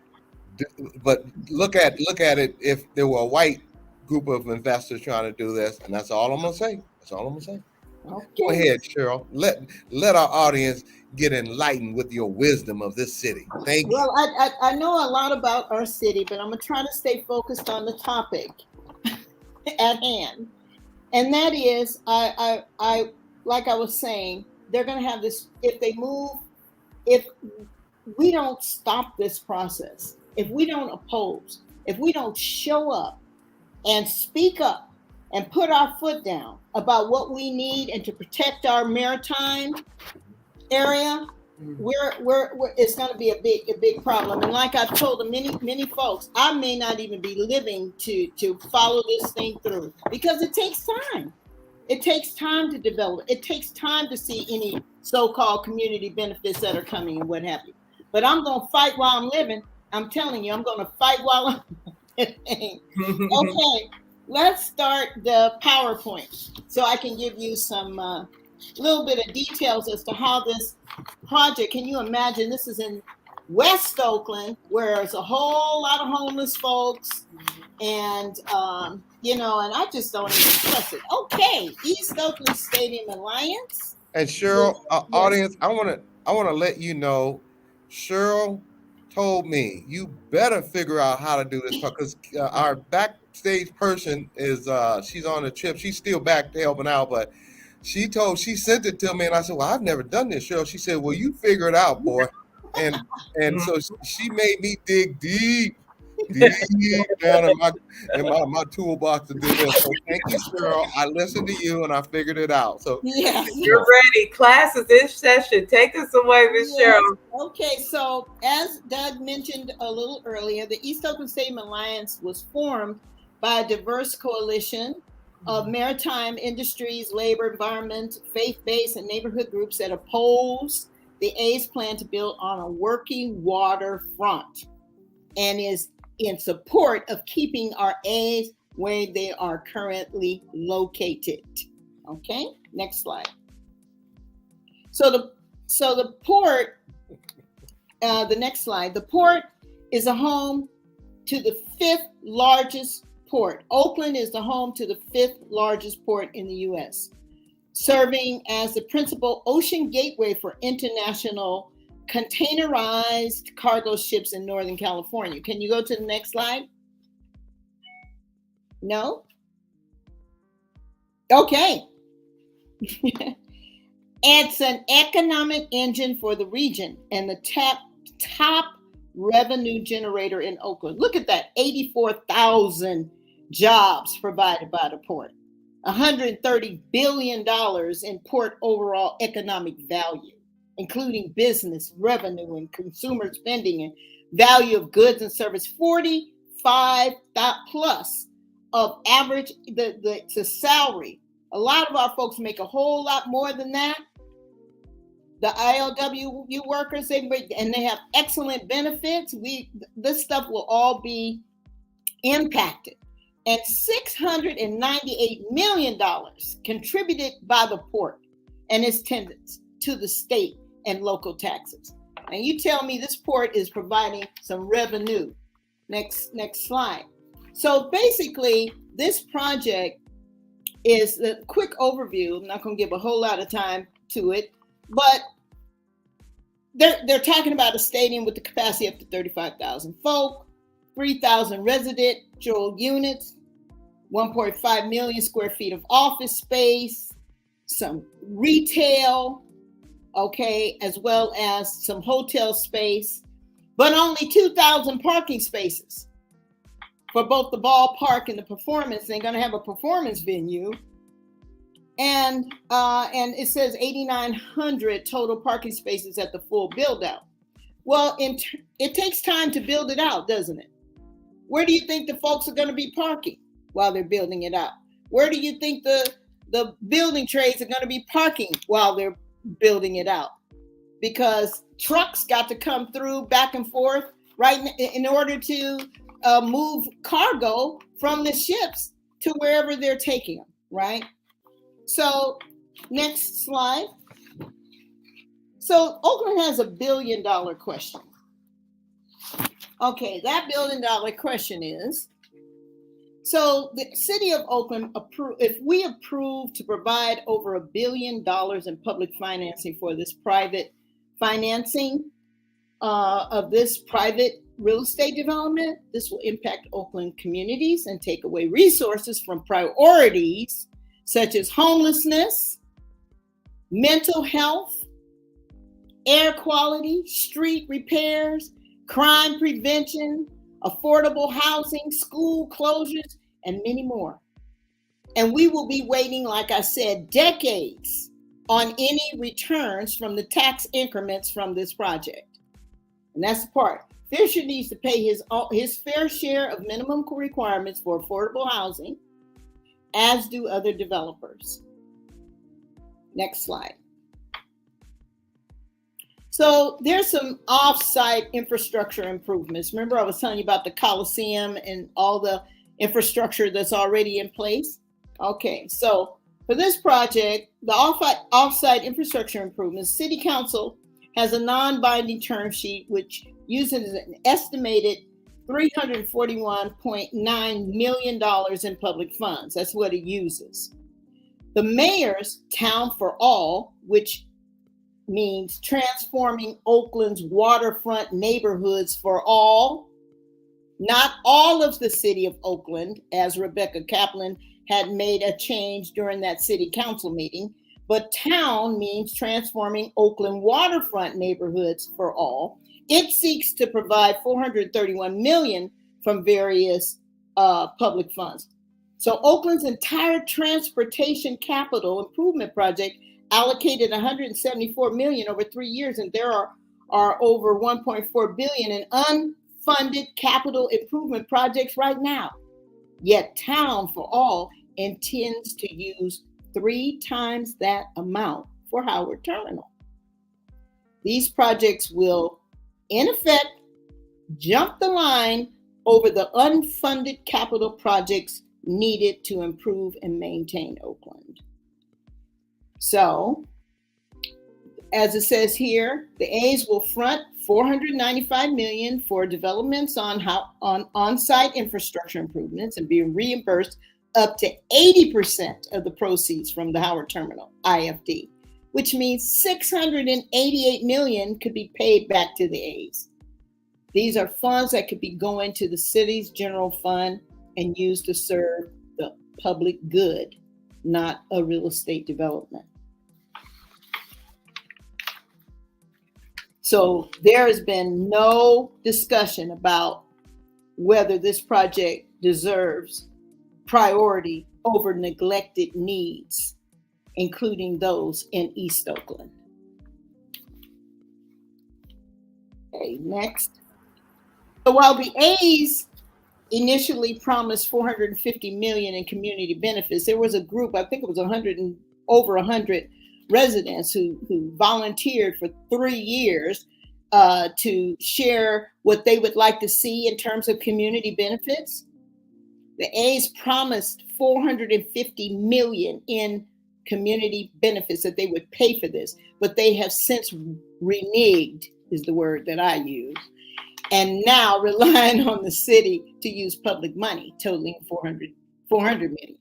Speaker 1: look at it if there were a white group of investors trying to do this, and that's all I'm going to say. That's all I'm going to say. Okay. Go ahead, Cheryl. Let our audience get enlightened with your wisdom of this city. Thank you.
Speaker 3: Well, I know a lot about our city, but I'm going to try to stay focused on the topic at hand. And that is, I like I was saying, they're going to have this, if we don't stop this process, if we don't oppose, if we don't show up and speak up and put our foot down about what we need and to protect our maritime area, it's going to be a big problem. And like I've told many folks, I may not even be living to follow this thing through because it takes time. It takes time to develop. It takes time to see any so-called community benefits that are coming and what have you. But I'm going to fight while I'm living. I'm telling you, I'm going to fight while I'm living. Okay, let's start the PowerPoint so I can give you some little bit of details as to how this project, can you imagine, this is in West Oakland, where there's a whole lot of homeless folks, and and I just don't even trust it. Okay, East Oakland Stadium Alliance.
Speaker 1: And Cheryl, yes. Audience, I want to let you know, Cheryl told me you better figure out how to do this because our backstage person is she's on a trip. She's still back helping out, but she sent it to me, and I said, "Well, I've never done this, Cheryl." She said, "Well, you figure it out, boy," and so she made me dig deep down in my toolbox to do this. So thank you, Cheryl. I listened to you and I figured it out. So
Speaker 2: yes, you're ready. Class is in session. Take us away, Ms. Cheryl.
Speaker 3: Okay, so as Doug mentioned a little earlier, the East Oakland Stadium Alliance was formed by a diverse coalition of maritime industries, labor, environment, faith-based, and neighborhood groups that oppose the A's plan to build on a working waterfront and is in support of keeping our A's where they are currently located. Okay, next slide. So the port, the next slide, the port is a home to the 5th largest port. Oakland is the home to the 5th largest port in the U.S., serving as the principal ocean gateway for international containerized cargo ships in Northern California. Can you go to the next slide? No? Okay. It's an economic engine for the region and the top revenue generator in Oakland. Look at that, 84,000 jobs provided by the port. $130 billion in port overall economic value, including business revenue and consumer spending and value of goods and service. 45 plus of average the salary. A lot of our folks make a whole lot more than that. The ILWU workers, and they have excellent benefits. This stuff will all be impacted. And $698 million contributed by the port and its tenants to the state and local taxes. And you tell me this port is providing some revenue. Next slide. So basically, this project is a quick overview. I'm not going to give a whole lot of time to it, but they're talking about a stadium with the capacity up to 35,000 folk, 3,000 residential units, 1.5 million square feet of office space, some retail, okay, as well as some hotel space, but only 2,000 parking spaces for both the ballpark and the performance. They're going to have a performance venue. And it says 8,900 total parking spaces at the full build out. Well, it takes time to build it out, doesn't it? Where do you think the folks are going to be parking while they're building it out? Where do you think the building trades are going to be parking while they're building it out? Because trucks got to come through back and forth, right, in order to move cargo from the ships to wherever they're taking them, right? So next slide. So Oakland has $1 billion question. Okay, that $1 billion question is, so the city of Oakland, if we approve to provide over $1 billion in public financing for this private financing of this private real estate development, this will impact Oakland communities and take away resources from priorities such as homelessness, mental health, air quality, street repairs, crime prevention, affordable housing, school closures, and many more. And we will be waiting, like I said, decades on any returns from the tax increments from this project. And that's the part. Fisher needs to pay his fair share of minimum requirements for affordable housing, as do other developers. Next slide. So there's some off-site infrastructure improvements. Remember I was telling you about the Coliseum and all the infrastructure that's already in place? Okay, so for this project, the off-site infrastructure improvements, City Council has a non-binding term sheet which uses an estimated $341.9 million in public funds. That's what it uses. The mayor's Town for All, which means transforming Oakland's waterfront neighborhoods for all, not all of the city of Oakland, as Rebecca Kaplan had made a change during that city council meeting, but town means transforming Oakland waterfront neighborhoods for all. It seeks to provide $431 million from various public funds. So Oakland's entire transportation capital improvement project allocated $174 million over 3 years, and there are over $1.4 billion in unfunded capital improvement projects right now. Yet Town for All intends to use 3 times that amount for Howard Terminal. These projects will, in effect, jump the line over the unfunded capital projects needed to improve and maintain Oakland. So, as it says here, the A's will front $495 million for developments on-site infrastructure improvements and be reimbursed up to 80% of the proceeds from the Howard Terminal, IFD, which means $688 million could be paid back to the A's. These are funds that could be going to the city's general fund and used to serve the public good, not a real estate development. So there has been no discussion about whether this project deserves priority over neglected needs, including those in East Oakland. Okay, next. So while the A's initially promised $450 million in community benefits, there was a group, I think it was over 100 residents who volunteered for 3 years to share what they would like to see in terms of community benefits. The A's promised $450 million in community benefits that they would pay for this, but they have since reneged, is the word that I use, and now relying on the city to use public money, totaling $400 million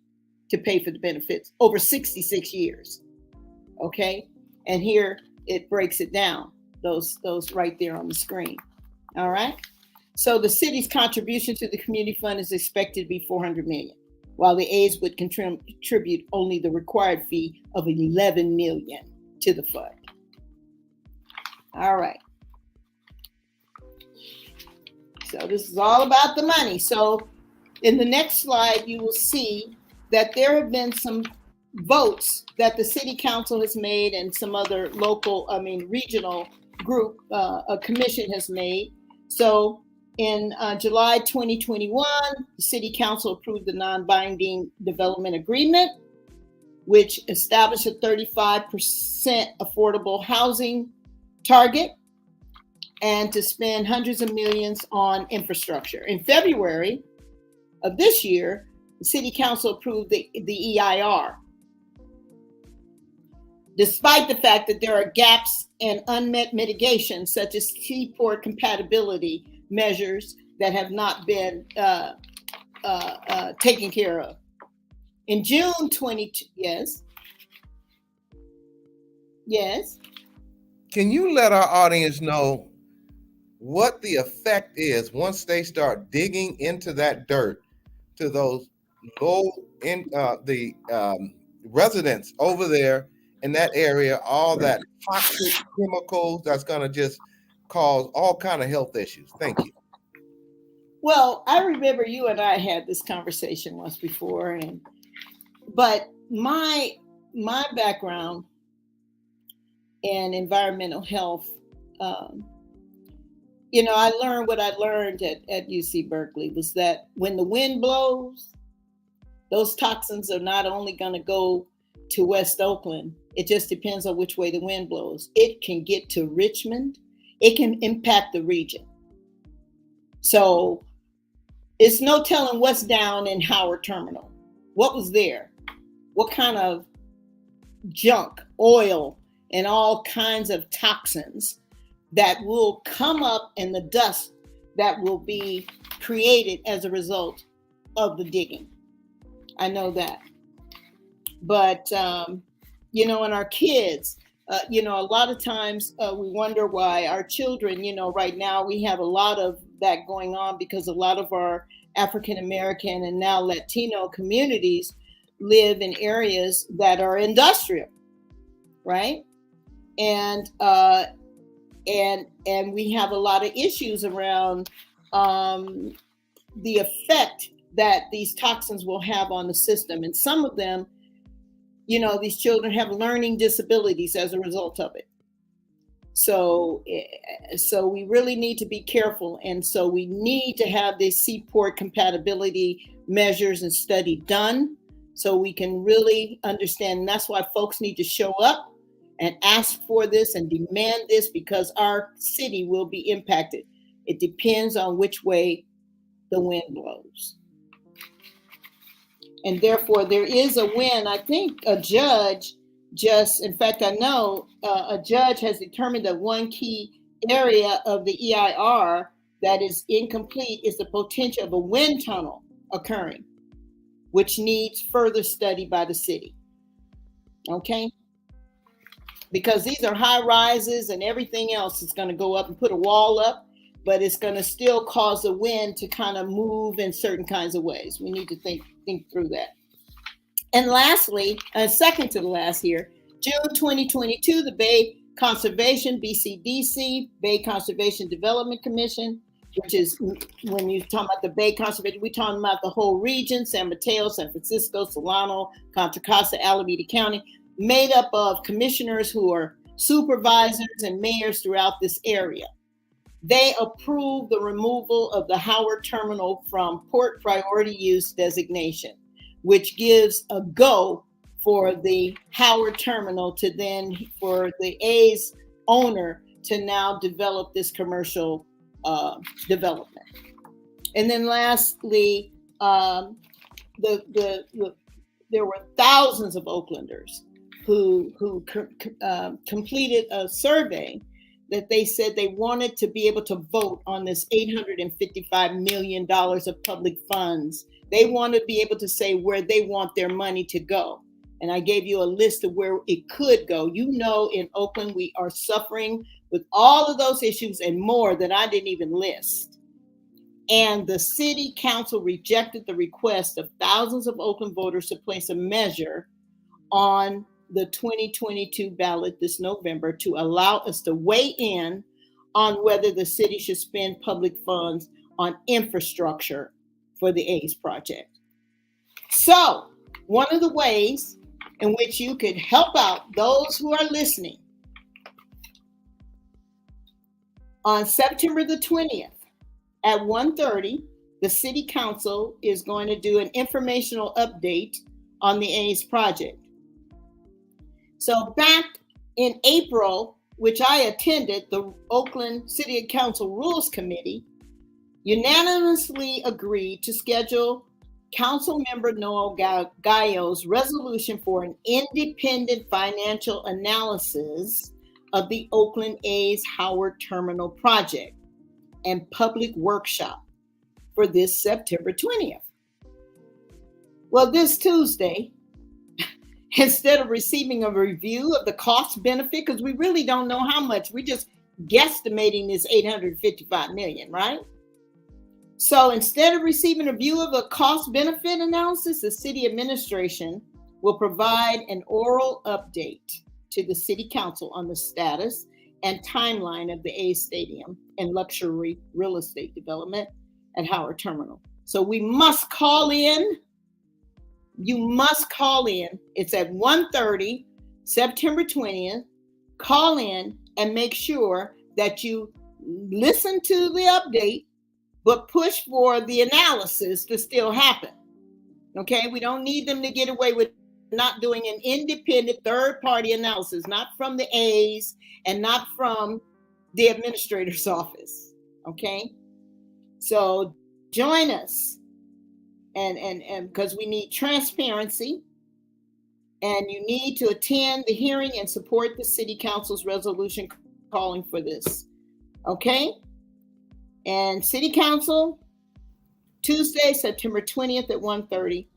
Speaker 3: to pay for the benefits over 66 years. Okay, and here it breaks it down, those right there on the screen. All right, so the city's contribution to the community fund is expected to be $400 million, while the A's would contribute only the required fee of $11 million to the fund. All right. So this is all about the money. So in the next slide, you will see that there have been some votes that the city council has made and some other regional group, a commission has made. So in July 2021, the city council approved the non-binding development agreement, which established a 35% affordable housing target and to spend hundreds of millions on infrastructure. In February of this year, the city council approved the EIR. Despite the fact that there are gaps and unmet mitigations, such as seaport compatibility measures that have not been taken care of. In June 22, yes.
Speaker 1: Can you let our audience know what the effect is once they start digging into that dirt to those residents over there in that area, all that toxic chemicals that's going to just cause all kind of health issues? Thank you.
Speaker 3: Well, I remember you and I had this conversation once before, but my background in environmental health, I learned what I learned at UC Berkeley was that when the wind blows, those toxins are not only going to go to West Oakland, it just depends on which way the wind blows. It can get to Richmond. It can impact the region. So it's no telling what's down in Howard Terminal. What was there? What kind of junk, oil, and all kinds of toxins that will come up in the dust that will be created as a result of the digging. I know that. But, and our kids, a lot of times we wonder why our children, right now we have a lot of that going on because a lot of our African American and now Latino communities live in areas that are industrial, right? And we have a lot of issues around the effect that these toxins will have on the system. And some of them, these children have learning disabilities as a result of it. So we really need to be careful. And so we need to have this seaport compatibility measures and study done so we can really understand. And that's why folks need to show up and ask for this and demand this, because our city will be impacted. It depends on which way the wind blows. And therefore, there is a win. I think a judge I know a judge has determined that one key area of the EIR that is incomplete is the potential of a wind tunnel occurring, which needs further study by the city. Okay? Because these are high rises and everything else is going to go up and put a wall up, but it's going to still cause the wind to kind of move in certain kinds of ways. We need to think through that. And lastly, second to the last here, June 2022, the Bay Conservation, BCDC, Bay Conservation Development Commission, which is when you talk about the Bay Conservation, we're talking about the whole region, San Mateo, San Francisco, Solano, Contra Costa, Alameda County, made up of commissioners who are supervisors and mayors throughout this area. They approved the removal of the Howard Terminal from Port Priority Use designation, which gives a go for the Howard Terminal to then, for the A's owner to now develop this commercial development. And then lastly, there were thousands of Oaklanders who completed a survey that they said they wanted to be able to vote on this $855 million of public funds. They want to be able to say where they want their money to go. And I gave you a list of where it could go. You know, in Oakland, we are suffering with all of those issues and more that I didn't even list. And the city council rejected the request of thousands of Oakland voters to place a measure on the 2022 ballot this November to allow us to weigh in on whether the city should spend public funds on infrastructure for the A's project. So one of the ways in which you could help out those who are listening, on September the 20th at 1:30, the city council is going to do an informational update on the A's project. So back in April, which I attended, the Oakland City Council Rules Committee unanimously agreed to schedule Council Member Noel Gallo's resolution for an independent financial analysis of the Oakland A's Howard Terminal project and public workshop for this September 20th. Well, this Tuesday, instead of receiving a review of the cost benefit, because we really don't know how much, we're just guesstimating this $855 million, right? So instead of receiving a view of a cost benefit analysis, the city administration will provide an oral update to the city council on the status and timeline of the A's Stadium and luxury real estate development at Howard Terminal. So we must call in. You must call in. It's at 1:30, September 20th. Call in and make sure that you listen to the update, but push for the analysis to still happen. Okay, we don't need them to get away with not doing an independent third-party analysis, not from the A's and not from the administrator's office. Okay, so join us. And because we need transparency, and you need to attend the hearing and support the city council's resolution calling for this. Okay? And city council, Tuesday, September 20th at 1:30.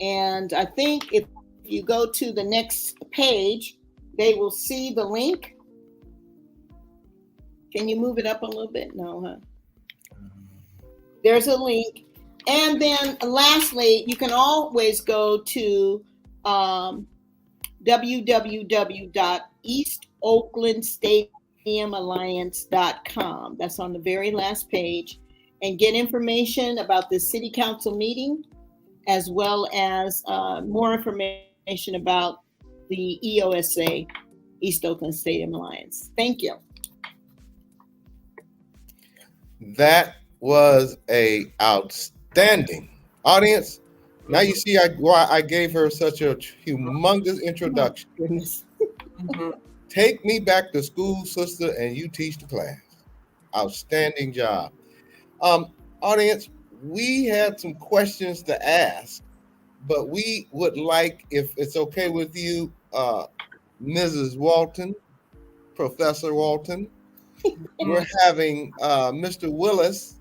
Speaker 3: And I think if you go to the next page, they will see the link. Can you move it up a little bit? No, huh? There's a link. And then lastly, you can always go to www.eastoaklandstadiumalliance.com. That's on the very last page, and get information about the city council meeting, as well as more information about the EOSA, East Oakland Stadium Alliance. Thank you.
Speaker 1: That was a outstanding audience. Now you see why I gave her such a humongous introduction.
Speaker 3: Oh, goodness.
Speaker 1: Take me back to school, sister, and you teach the class. Outstanding job. Audience, we had some questions to ask, but we would like, if it's okay with you, Mrs. Walton, Professor Walton, we're having Mr. Willis,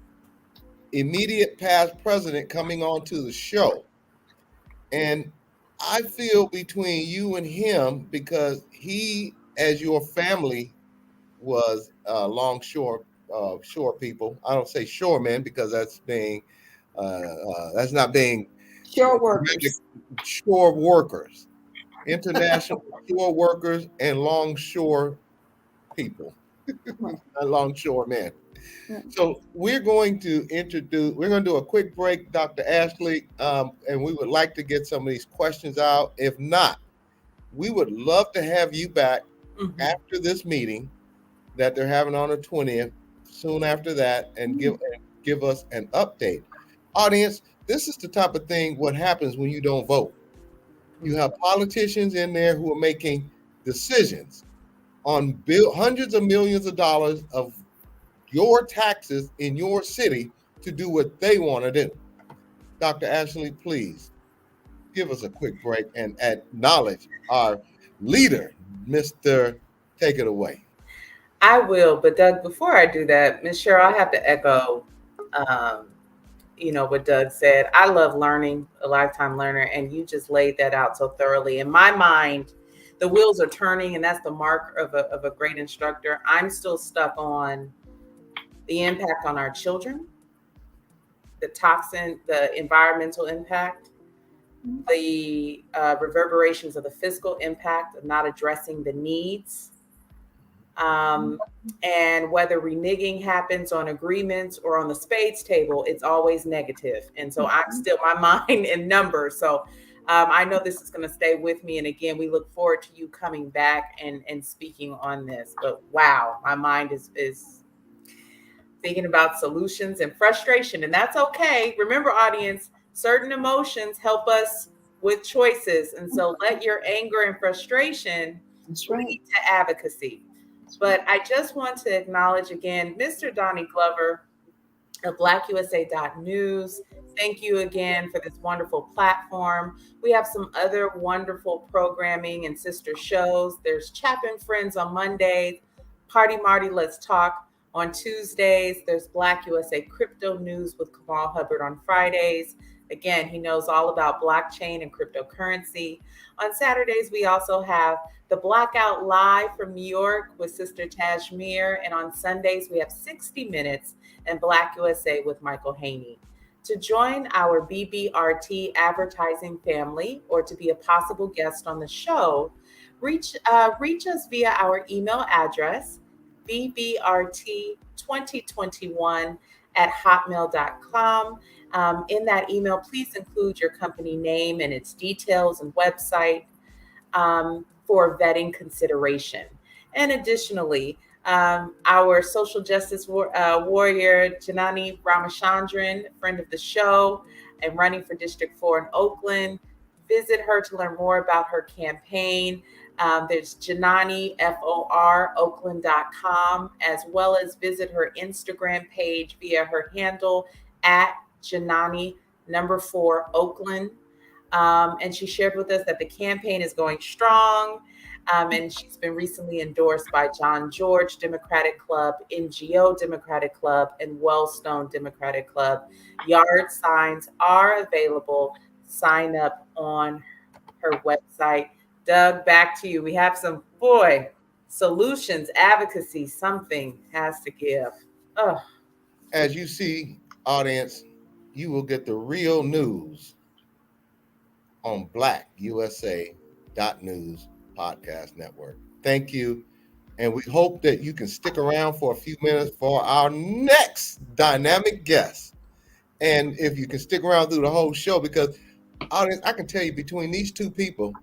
Speaker 1: immediate past president, coming on to the show. And I feel between you and him, because he, as your family, was longshore shore people. I don't say shoremen because that's not being
Speaker 3: shore workers.
Speaker 1: Shore workers, international shore workers, and longshore people. Longshoremen. So we're going to do a quick break, Dr. Ashley, and we would like to get some of these questions out. If not, we would love to have you back after this meeting that they're having on the 20th, soon after that, and give us an update. Audience, this is the type of thing what happens when you don't vote. You have politicians in there who are making decisions on hundreds of millions of dollars of your taxes in your city to do what they want to do. Dr. Ashley, please give us a quick break and acknowledge our leader, Mr. Take It Away.
Speaker 2: I will, but Doug, before I do that, Ms. Cheryl, I have to echo, what Doug said. I love learning, a lifetime learner, and you just laid that out so thoroughly. In my mind, the wheels are turning, and that's the mark of a great instructor. I'm still stuck on the impact on our children, the environmental impact, the reverberations of the fiscal impact of not addressing the needs, and whether reneging happens on agreements or on the spades table, it's always negative. And so I'm still, my mind in numbers. So I know this is going to stay with me. And again, we look forward to you coming back and speaking on this. But wow, my mind is thinking about solutions and frustration. And that's okay. Remember, audience, certain emotions help us with choices. And so let your anger and frustration lead to advocacy. But I just want to acknowledge again, Mr. Donnie Glover of BlackUSA.News. Thank you again for this wonderful platform. We have some other wonderful programming and sister shows. There's Chapin Friends on Mondays, Party Marty Let's Talk on Tuesdays. There's Black USA Crypto News with Kamal Hubbard on Fridays. Again, he knows all about blockchain and cryptocurrency. On Saturdays, we also have the Blackout Live from New York with Sister Tajmir. And on Sundays, we have 60 Minutes and Black USA with Michael Haney. To join our BBRT advertising family or to be a possible guest on the show, reach us via our email address, bbrt2021@hotmail.com. In that email, please include your company name and its details and website for vetting consideration. And additionally, our social justice warrior, Janani Ramachandran, friend of the show and running for District 4 in Oakland. Visit her to learn more about her campaign. There's Janani, FOR, Oakland.com, as well as visit her Instagram page via her handle at Janani 4 Oakland. And she shared with us that the campaign is going strong. And she's been recently endorsed by John George Democratic Club, NGO Democratic Club, and Wellstone Democratic Club. Yard signs are available. Sign up on her website. Doug, back to you. We have some, solutions, advocacy, something has to give. Oh.
Speaker 1: As you see, audience, you will get the real news on BlackUSA.News Podcast Network. Thank you. And we hope that you can stick around for a few minutes for our next dynamic guest. And if you can stick around through the whole show, because audience, I can tell you between these two people,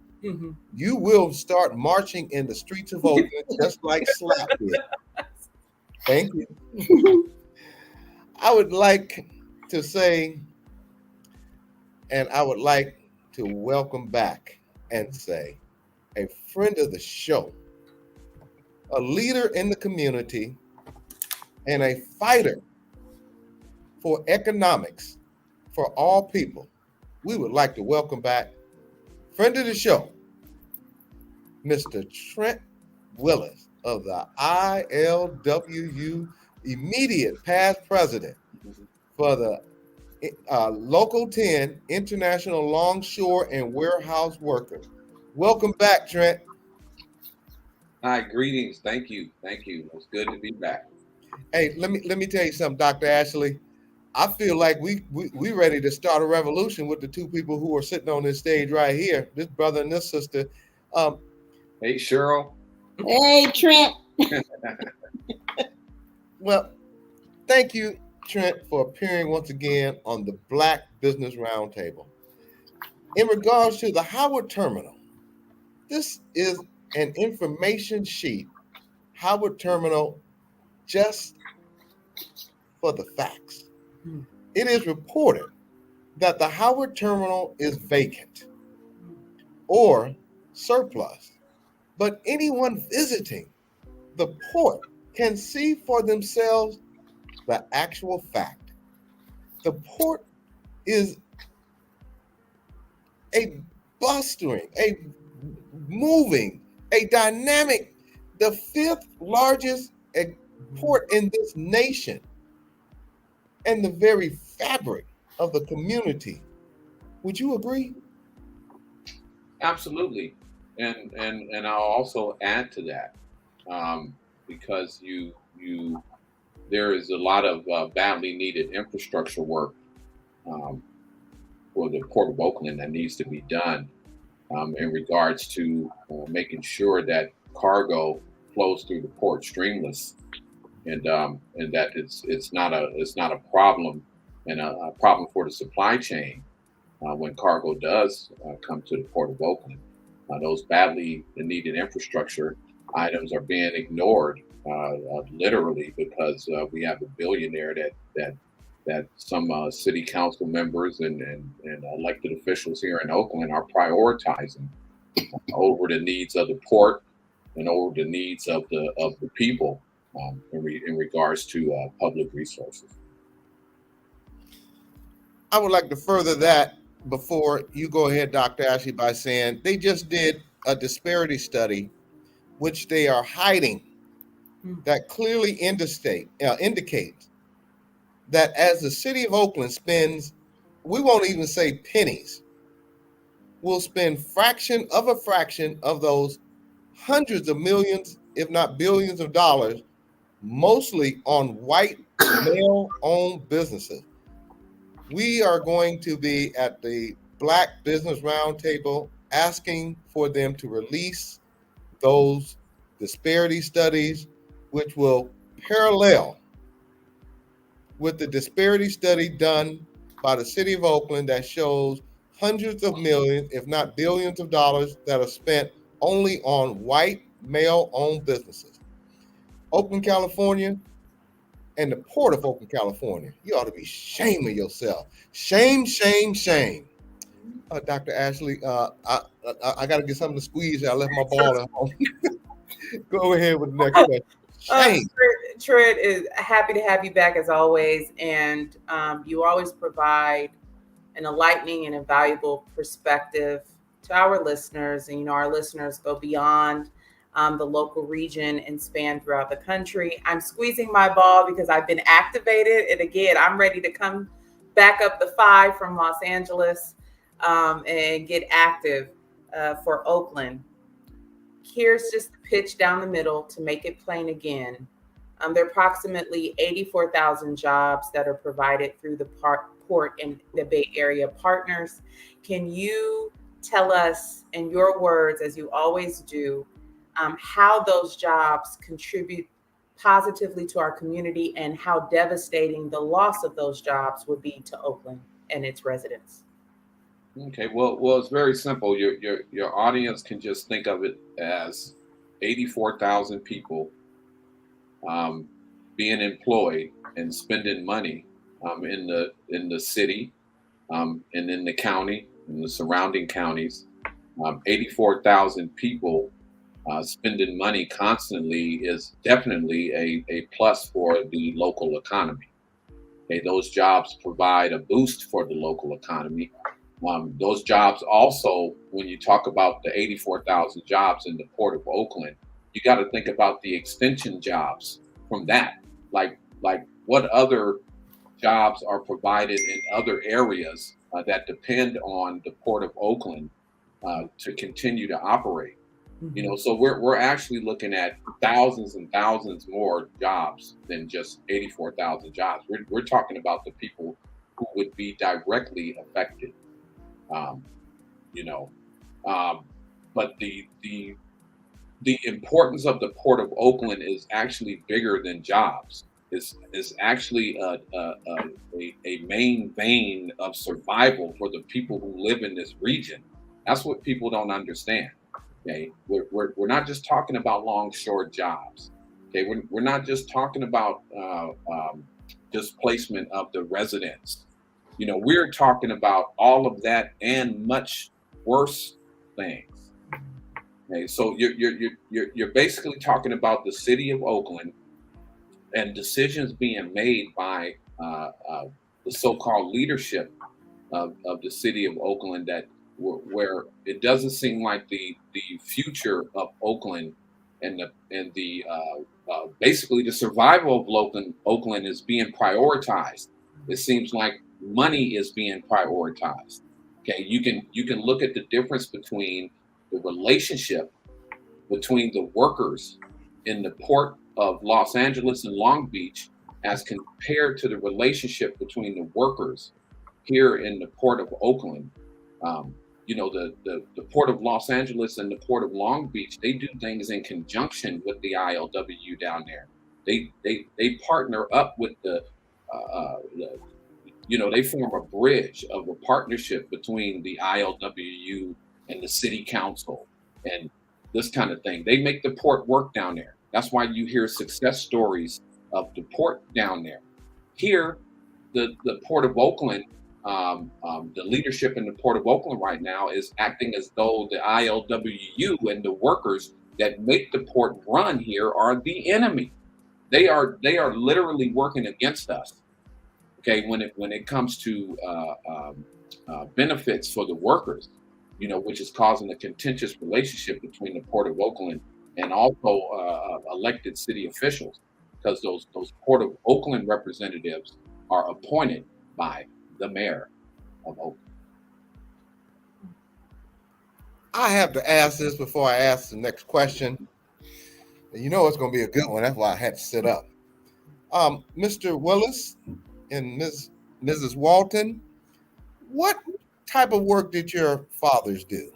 Speaker 1: you will start marching in the streets of Oakland just like Slap did. Thank you. I would like to say, and I would like to welcome back and say, a friend of the show, a leader in the community, and a fighter for economics for all people. We would like to welcome back friend of the show, Mr. Trent Willis of the ILWU, immediate past president for the Local 10 International Longshore and Warehouse Workers. Welcome back, Trent.
Speaker 4: Hi, greetings. Thank you. It's good to be back.
Speaker 1: Hey, let me tell you something, Dr. Ashley. I feel like we ready to start a revolution with the two people who are sitting on this stage right here, this brother and this sister.
Speaker 4: Hey, Cheryl.
Speaker 3: Hey, Trent.
Speaker 1: Well, thank you, Trent, for appearing once again on the Black Business Roundtable. In regards to the Howard Terminal, this is an information sheet, Howard Terminal, just for the facts. It is reported that the Howard Terminal is vacant or surplus, but anyone visiting the port can see for themselves the actual fact. The port is a bustling, a moving, a dynamic, the fifth largest port in this nation, and the very fabric of the community. Would you agree?
Speaker 4: Absolutely, and I'll also add to that, because there is a lot of badly needed infrastructure work um, for the Port of Oakland that needs to be done in regards to making sure that cargo flows through the port streamless, and that it's not a problem and a problem for the supply chain when cargo does come to the Port of Oakland. Those badly needed infrastructure items are being ignored literally because we have a billionaire that some city council members and elected officials here in Oakland are prioritizing over the needs of the port and over the needs of the people in regards to public resources.
Speaker 1: I would like to further that before you go ahead, Dr. Ashley, by saying they just did a disparity study, which they are hiding, that clearly indicates that as the city of Oakland spends, we won't even say pennies, we'll spend fraction of a fraction of those hundreds of millions, if not billions of dollars, mostly on white male-owned businesses. We are going to be at the Black Business Roundtable asking for them to release those disparity studies, which will parallel with the disparity study done by the city of Oakland that shows hundreds of millions, if not billions of dollars that are spent only on white male-owned businesses. Oakland, California, and the Port of Oakland, California, you ought to be shaming yourself. Shame, shame, shame. Dr. Ashley, I got to get something to squeeze. I left my ball at home. Go ahead with the next question. Shame.
Speaker 2: Trent is happy to have you back as always, and you always provide an enlightening and invaluable perspective to our listeners. And our listeners go beyond the local region and span throughout the country. I'm squeezing my ball because I've been activated, and again, I'm ready to come back up the 5 from Los Angeles and get active for Oakland. Here's just the pitch down the middle to make it plain again. There are approximately 84,000 jobs that are provided through the port and the Bay Area partners. Can you tell us, in your words, as you always do, how those jobs contribute positively to our community and how devastating the loss of those jobs would be to Oakland and its residents?
Speaker 4: Okay, well, it's very simple. Your audience can just think of it as 84,000 people being employed and spending money in the city and in the county and the surrounding counties. 84,000 people spending money constantly is definitely a plus for the local economy. Okay, those jobs provide a boost for the local economy. Those jobs also, when you talk about the 84,000 jobs in the Port of Oakland, you got to think about the extension jobs from that. Like what other jobs are provided in other areas that depend on the Port of Oakland to continue to operate. So we're actually looking at thousands and thousands more jobs than just 84,000 jobs. We're talking about the people who would be directly affected. But the importance of the Port of Oakland is actually bigger than jobs. is actually a main vein of survival for the people who live in this region. That's what people don't understand. Okay, we're not just talking about longshore jobs. Okay, we're not just talking about displacement of the residents. You know, we're talking about all of that and much worse things. Okay, so you're basically talking about the city of Oakland and decisions being made by the so-called leadership of the city of Oakland that where it doesn't seem like the future of Oakland and the basically the survival of Oakland is being prioritized. It seems like money is being prioritized. Okay, you can look at the difference between the relationship between the workers in the port of Los Angeles and Long Beach as compared to the relationship between the workers here in the port of Oakland. You know, the port of Los Angeles and the port of Long Beach, they do things in conjunction with the ILWU down there. They partner up with you know, they form a bridge of a partnership between the ILWU and the city council and this kind of thing. They make the port work down there. That's why you hear success stories of the port down there. Here, the Port of Oakland, the leadership in the Port of Oakland right now is acting as though the ILWU and the workers that make the port run here are the enemy. They are literally working against us. Okay, when it comes to benefits for the workers, you know, which is causing a contentious relationship between the Port of Oakland and also elected city officials, because those Port of Oakland representatives are appointed by the mayor of Oakland.
Speaker 1: I have to ask this before I ask the next question. You know it's going to be a good one. That's why I had to sit up. Mr. Willis and Mrs. Walton, what type of work did your fathers do?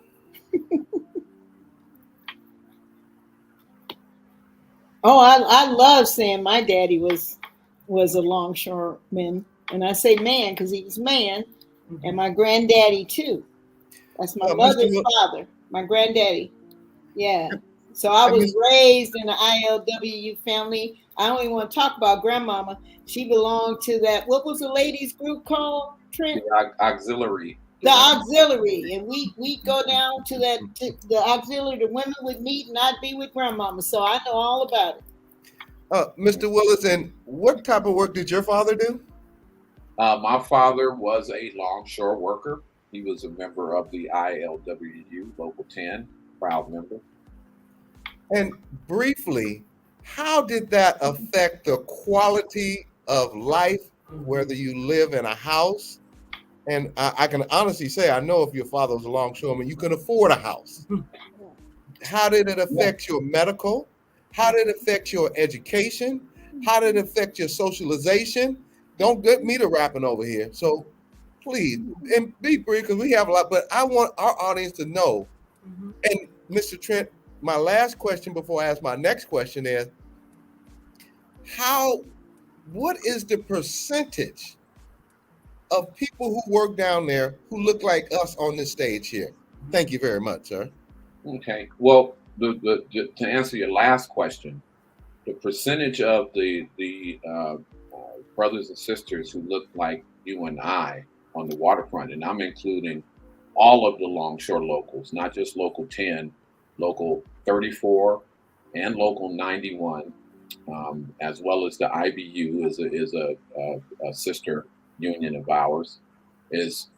Speaker 3: Oh, I love saying my daddy was a longshoreman, and I say man because he was man, and my granddaddy too. That's my mother's father, my granddaddy. Yeah. So I was raised in an ILWU family. I don't even want to talk about grandmama. She belonged to that. What was the ladies group called, Trent?
Speaker 4: The auxiliary.
Speaker 3: The auxiliary, and we go down to that the auxiliary. The women would meet, and I'd be with grandmama, so I know all about it.
Speaker 1: Mr. Willis, and what type of work did your father do?
Speaker 4: My father was a longshore worker. He was a member of the ILWU, Local 10, proud member.
Speaker 1: And briefly, how did that affect the quality of life, whether you live in a house? And I can honestly say, I know if your father was a longshoreman, you could afford a house. How did it affect your medical? How did it affect your education? How did it affect your socialization? Don't get me to rapping over here. So please, and be brief, because we have a lot, but I want our audience to know. And Mr. Trent, my last question before I ask my next question is, what is the percentage of people who work down there who look like us on this stage here? Thank you very much, sir.
Speaker 4: Okay. Well, to answer your last question, the percentage of the brothers and sisters who look like you and I on the waterfront, and I'm including all of the longshore locals, not just Local 10, Local 34, and Local 91, as well as the IBU is a sister union of ours, is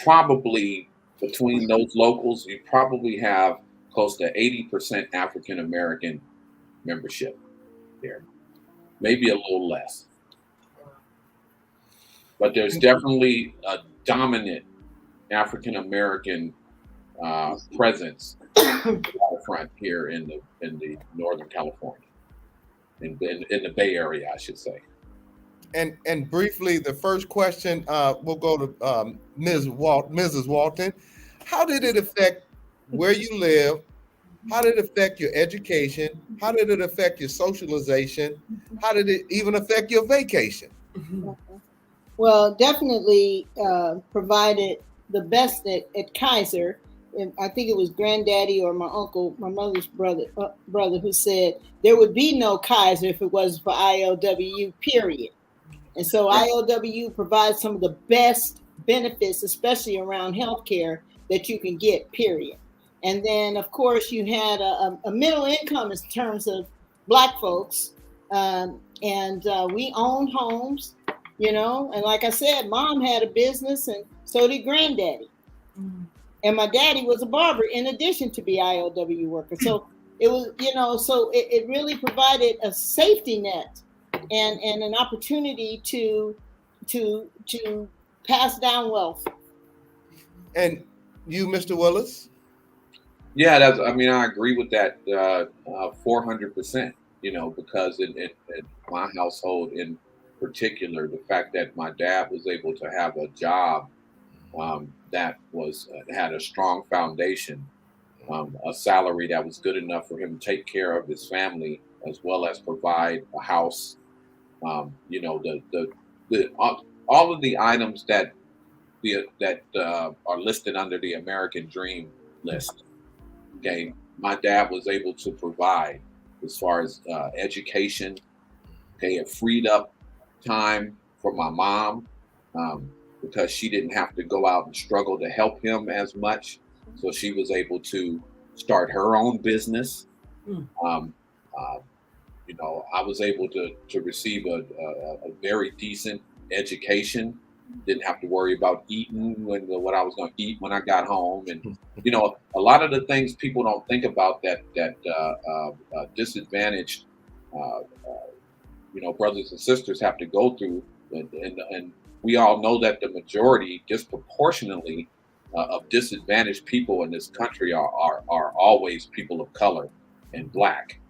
Speaker 4: probably between those locals, you probably have close to 80% African American membership there, maybe a little less. But there's definitely a dominant African American presence in the waterfront here in the Northern California, in the Bay Area, I should say.
Speaker 1: And briefly, the first question, we'll go to Mrs. Walton. How did it affect where you live How did it affect your education? How did it affect your socialization? How did it even affect your vacation?
Speaker 3: Well, definitely provided the best at Kaiser. And I think it was granddaddy or my uncle, my mother's brother, who said there would be no Kaiser if it wasn't for ILWU, period. And so ILWU provides some of the best benefits, especially around healthcare, that you can get, period. And then, of course, you had a middle income in terms of Black folks. And we owned homes, and like I said, Mom had a business and so did Granddaddy. And my daddy was a barber in addition to be ILW worker. So it was, so it really provided a safety net and an opportunity to pass down wealth.
Speaker 1: And you, Mr. Willis?
Speaker 4: Yeah, I agree with that 400%, because in my household in particular, the fact that my dad was able to have a job that had a strong foundation, a salary that was good enough for him to take care of his family as well as provide a house. All of the items that are listed under the American Dream list. Okay, my dad was able to provide as far as education. Okay, it freed up time for my mom because she didn't have to go out and struggle to help him as much. So she was able to start her own business. I was able to receive a very decent education. Didn't have to worry about eating what I was going to eat when I got home, and a lot of the things people don't think about that disadvantaged brothers and sisters have to go through, and we all know that the majority, disproportionately, of disadvantaged people in this country are always people of color and Black.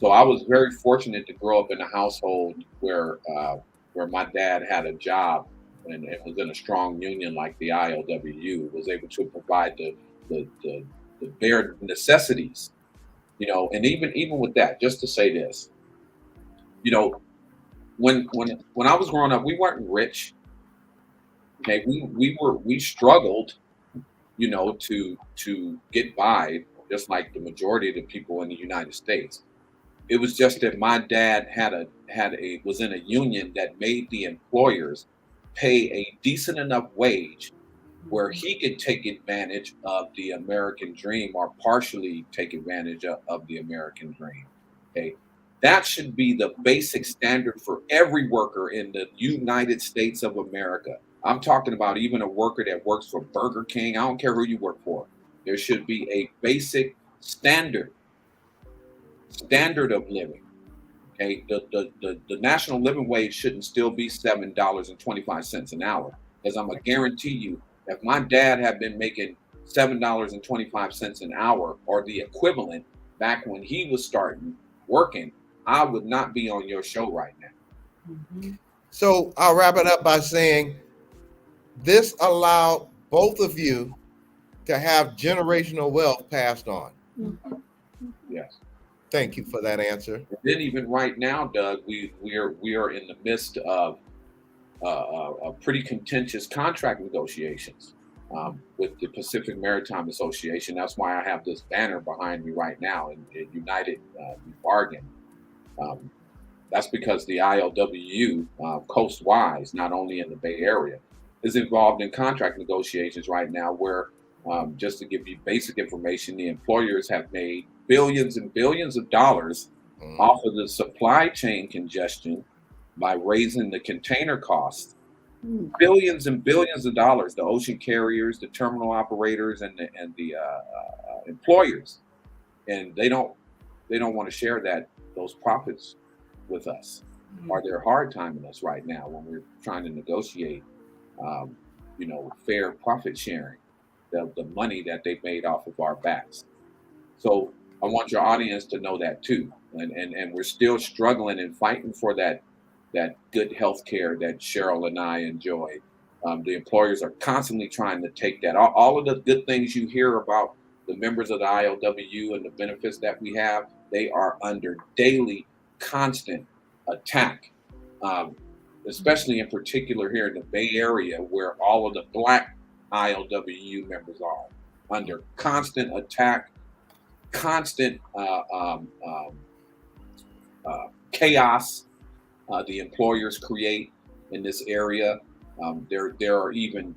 Speaker 4: So I was very fortunate to grow up in a household where my dad had a job and was in a strong union like the ILWU, was able to provide the bare necessities, and even with that, just to say this, when I was growing up, we weren't rich. Okay, we struggled, to get by, just like the majority of the people in the United States. It was just that my dad was in a union that made the employers pay a decent enough wage where he could take advantage of the American dream or partially take advantage of the American dream. Okay. That should be the basic standard for every worker in the United States of America. I'm talking about even a worker that works for Burger King. I don't care who you work for. There should be a basic standard of living. Okay, the national living wage shouldn't still be $7.25 an hour, because I'm gonna guarantee you, if my dad had been making $7.25 an hour or the equivalent back when he was starting working, I would not be on your show right now.
Speaker 1: So I'll wrap it up by saying this allowed both of you to have generational wealth passed on.
Speaker 4: Yes.
Speaker 1: Thank you for that answer.
Speaker 4: And then even right now, Doug, we are in the midst of a pretty contentious contract negotiations with the Pacific Maritime Association. That's why I have this banner behind me right now in United Bargain. That's because the ILWU, coast-wise, not only in the Bay Area, is involved in contract negotiations right now where, just to give you basic information, the employers have made billions and billions of dollars off of the supply chain congestion by raising the container costs. Billions and billions of dollars, the ocean carriers, the terminal operators, and the employers, and they don't want to share those profits with us, or they're hard timing us right now when we're trying to negotiate, fair profit sharing, the money that they made off of our backs. So I want your audience to know that too, and we're still struggling and fighting for that good health care that Cheryl and I enjoy. The employers are constantly trying to take that. All of the good things you hear about the members of the ILWU and the benefits that we have, they are under daily, constant attack, especially in particular here in the Bay Area, where all of the Black ILWU members are under constant attack, constant chaos the employers create in this area. There are even,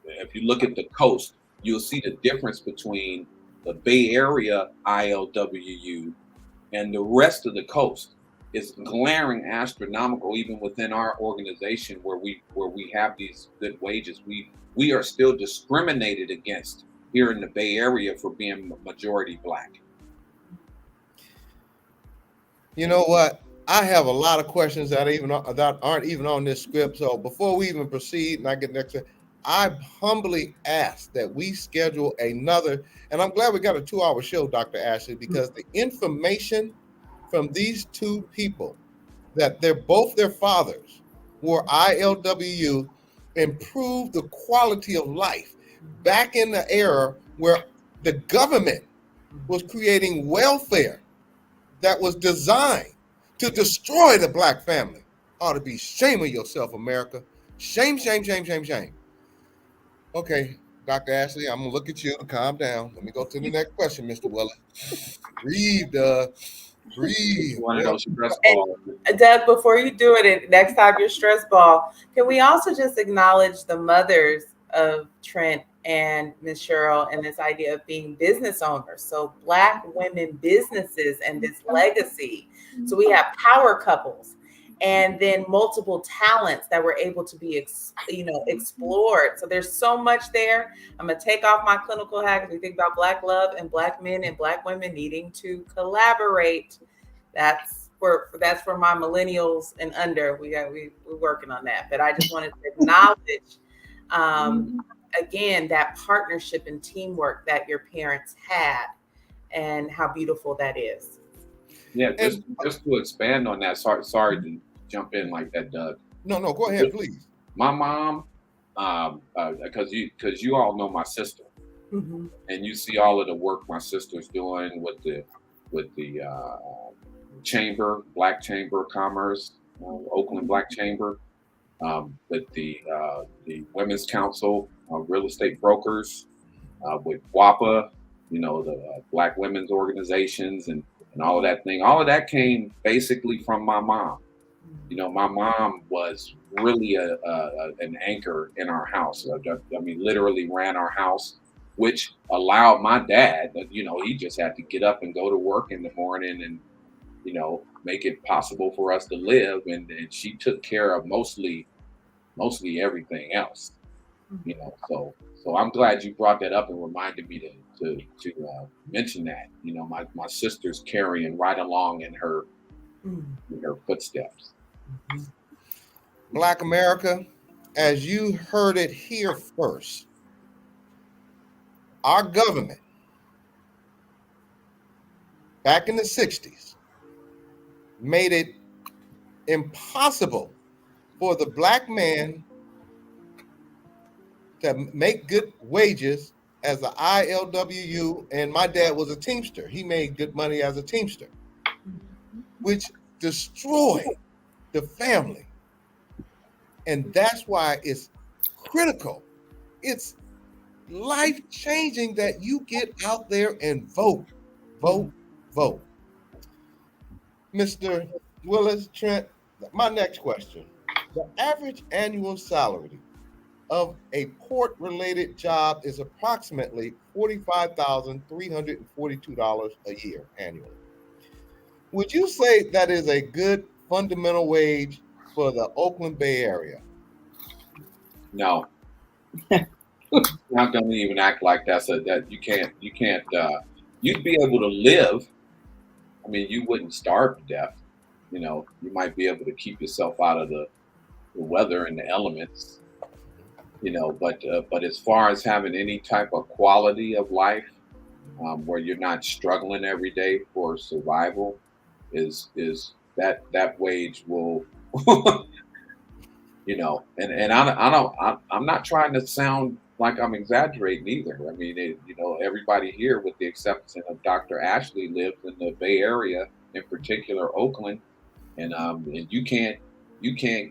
Speaker 4: if you look at the coast, you'll see the difference between the Bay Area ILWU and the rest of the coast is glaring astronomical. Even within our organization, where we have these good wages, we are still discriminated against here in the Bay Area for being majority Black.
Speaker 1: You know what? I have a lot of questions that aren't even on this script. So before we even proceed and I get next, I humbly ask that we schedule another, and I'm glad we got a 2-hour show, Dr. Ashley, because the information from these two people, that they're both their fathers were ILWU, improved the quality of life back in the era where the government was creating welfare that was designed to destroy the Black family. Ought to be shame of yourself, America. Shame, shame, shame, shame, shame. Okay, Dr. Ashley, I'm gonna look at you. Calm down. Let me go to the next question, Mr. Willis. Breathe, breathe.
Speaker 4: One of those stress balls.
Speaker 2: Doug, before you do it, and next time you're stress ball, can we also just acknowledge the mothers of Trent and Miss Cheryl and this idea of being business owners? So Black women businesses and this legacy. So we have power couples and then multiple talents that were able to be explored. So there's so much there. I'm gonna take off my clinical hat because we think about Black love and Black men and Black women needing to collaborate. That's for my millennials and under. We're working on that. But I just wanted to acknowledge again that partnership and teamwork that your parents had and how beautiful that is.
Speaker 4: Yeah, just to expand on that. Sorry to jump in like that, Doug.
Speaker 1: No, go ahead, please.
Speaker 4: My mom, because you all know my sister,
Speaker 2: Mm-hmm.
Speaker 4: and you see all of the work my sister's doing with the chamber, Black Chamber of Commerce, Oakland Black Chamber, with the Women's Council, real estate brokers, with WAPA, the Black women's organizations and all of that thing. All of that came basically from my mom. My mom was really an anchor in our house. I mean, literally ran our house, which allowed my dad, he just had to get up and go to work in the morning and, make it possible for us to live. And she took care of mostly everything else, So I'm glad you brought that up and reminded me to mention that. My sister's carrying right along in her footsteps.
Speaker 1: Black America, as you heard it here first, our government back in the 60s made it impossible for the Black man to make good wages as an ILWU, and my dad was a Teamster. He made good money as a Teamster, which destroyed the family. And that's why it's critical. It's life-changing that you get out there and vote. Mr. Willis, Trent, my next question. The average annual salary of a port-related job is approximately $45,342 a year annually. Would you say that is a good fundamental wage for the Oakland Bay Area?
Speaker 4: No. Not gonna even act like that you can't you'd be able to live. I mean, you wouldn't starve to death. You might be able to keep yourself out of the weather and the elements. But as far as having any type of quality of life, where you're not struggling every day for survival, is that wage will, and I'm not trying to sound like I'm exaggerating either. I mean, everybody here, with the exception of Dr. Ashley, lives in the Bay Area, in particular Oakland, and you can't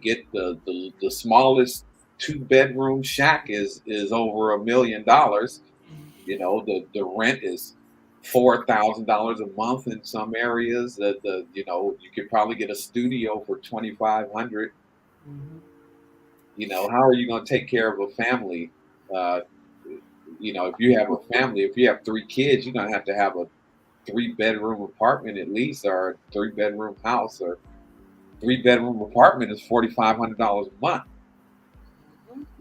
Speaker 4: get the smallest 2-bedroom shack is over $1 million. The rent is $4,000 a month in some areas. You could probably get a studio for $2,500. How are you going to take care of a family? If you have a family, if you have 3 kids, you're going to have a 3-bedroom apartment at least, or a 3-bedroom house, or 3-bedroom apartment is $4,500 a month.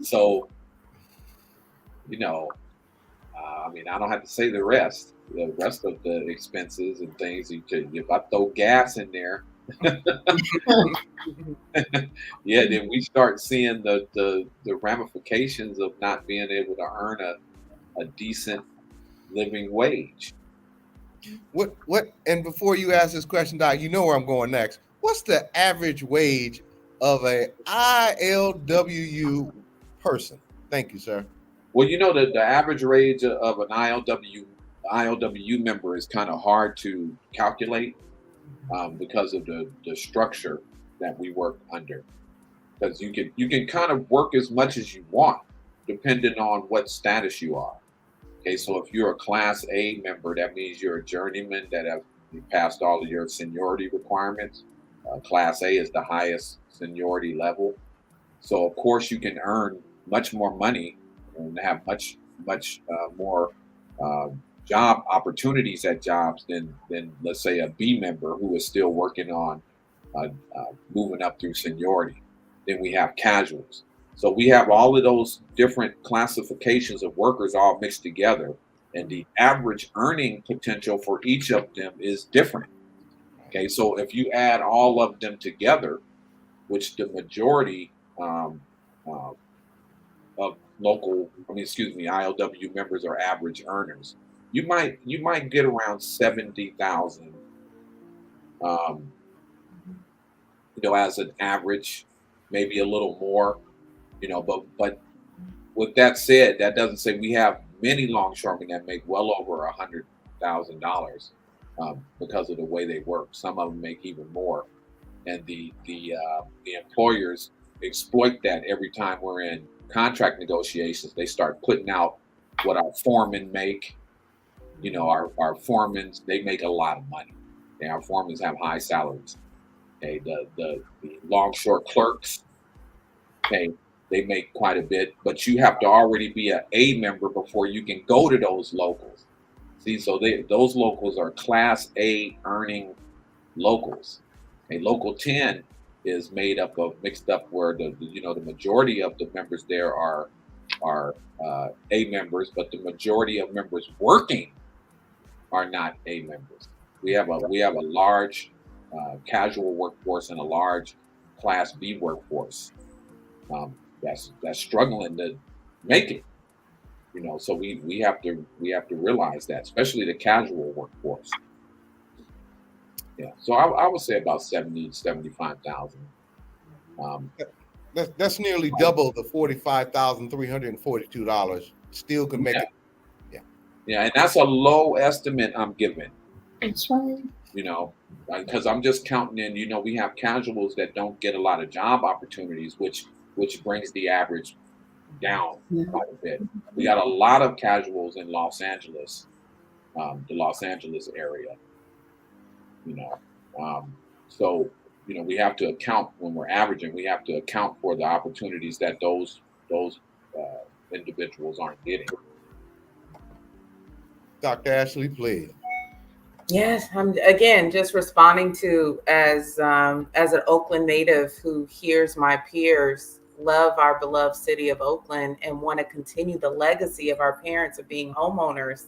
Speaker 4: So, I don't have to say the rest of the expenses and things. If I throw gas in there, yeah, then we start seeing the ramifications of not being able to earn a decent living wage.
Speaker 1: What and before you ask this question, Doc, you know where I'm going next. What's the average wage of a ILWU person? Thank you, sir.
Speaker 4: Well, the average wage of an ILWU member is kind of hard to calculate because of the structure that we work under. Because you can kind of work as much as you want, depending on what status you are. Okay, so if you're a Class A member, that means you're a journeyman that have passed all of your seniority requirements. Class A is the highest seniority level. So of course you can earn much more money and have much more job opportunities at jobs than let's say a B member who is still working on moving up through seniority. Then we have casuals. So we have all of those different classifications of workers all mixed together, and the average earning potential for each of them is different. Okay, so if you add all of them together, which the majority of ILW members are average earners, you might get around 70,000, as an average, maybe a little more. But with that said, that doesn't say we have many longshoremen that make well over $100,000 because of the way they work. Some of them make even more, and the employers exploit that every time we're in contract negotiations. They start putting out what our foremen make. Our foremen, they make a lot of money. And our foremen have high salaries. Okay, the longshore clerks, okay, they make quite a bit, but you have to already be an A member before you can go to those locals. See, so those locals are Class A earning locals. A local 10 is mixed up where the majority of the members there are A members, but the majority of members working are not A members. We have a large casual workforce and a large Class B workforce. That's struggling to make it, so we have to realize that, especially the casual workforce. Yeah, so I would say about 75,000.
Speaker 1: That's nearly double the $45,342. Still can make it.
Speaker 4: Yeah, and that's a low estimate I'm giving.
Speaker 3: That's right.
Speaker 4: Because I'm just counting in. We have casuals that don't get a lot of job opportunities, which brings the average down quite a bit. We got a lot of casuals in Los Angeles, the Los Angeles area. So we have to account when we're averaging. We have to account for the opportunities that those individuals aren't getting.
Speaker 1: Dr. Ashley, please.
Speaker 2: Yes, I'm again just responding to as an Oakland native who hears my peers love our beloved city of Oakland and want to continue the legacy of our parents of being homeowners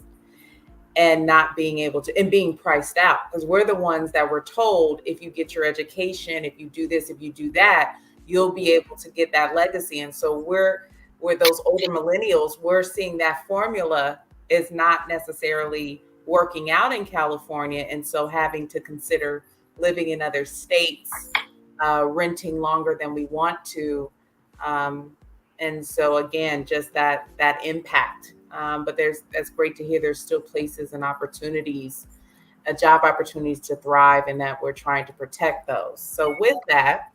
Speaker 2: and not being able to, and being priced out, because we're the ones that were told, if you get your education, if you do this, if you do that, you'll be able to get that legacy. And so we're those older millennials, we're seeing that formula is not necessarily working out in California. And so having to consider living in other states, renting longer than we want to, And so again, just that impact. But that's great to hear. There's still places and opportunities, job opportunities to thrive, and that we're trying to protect those. So with that,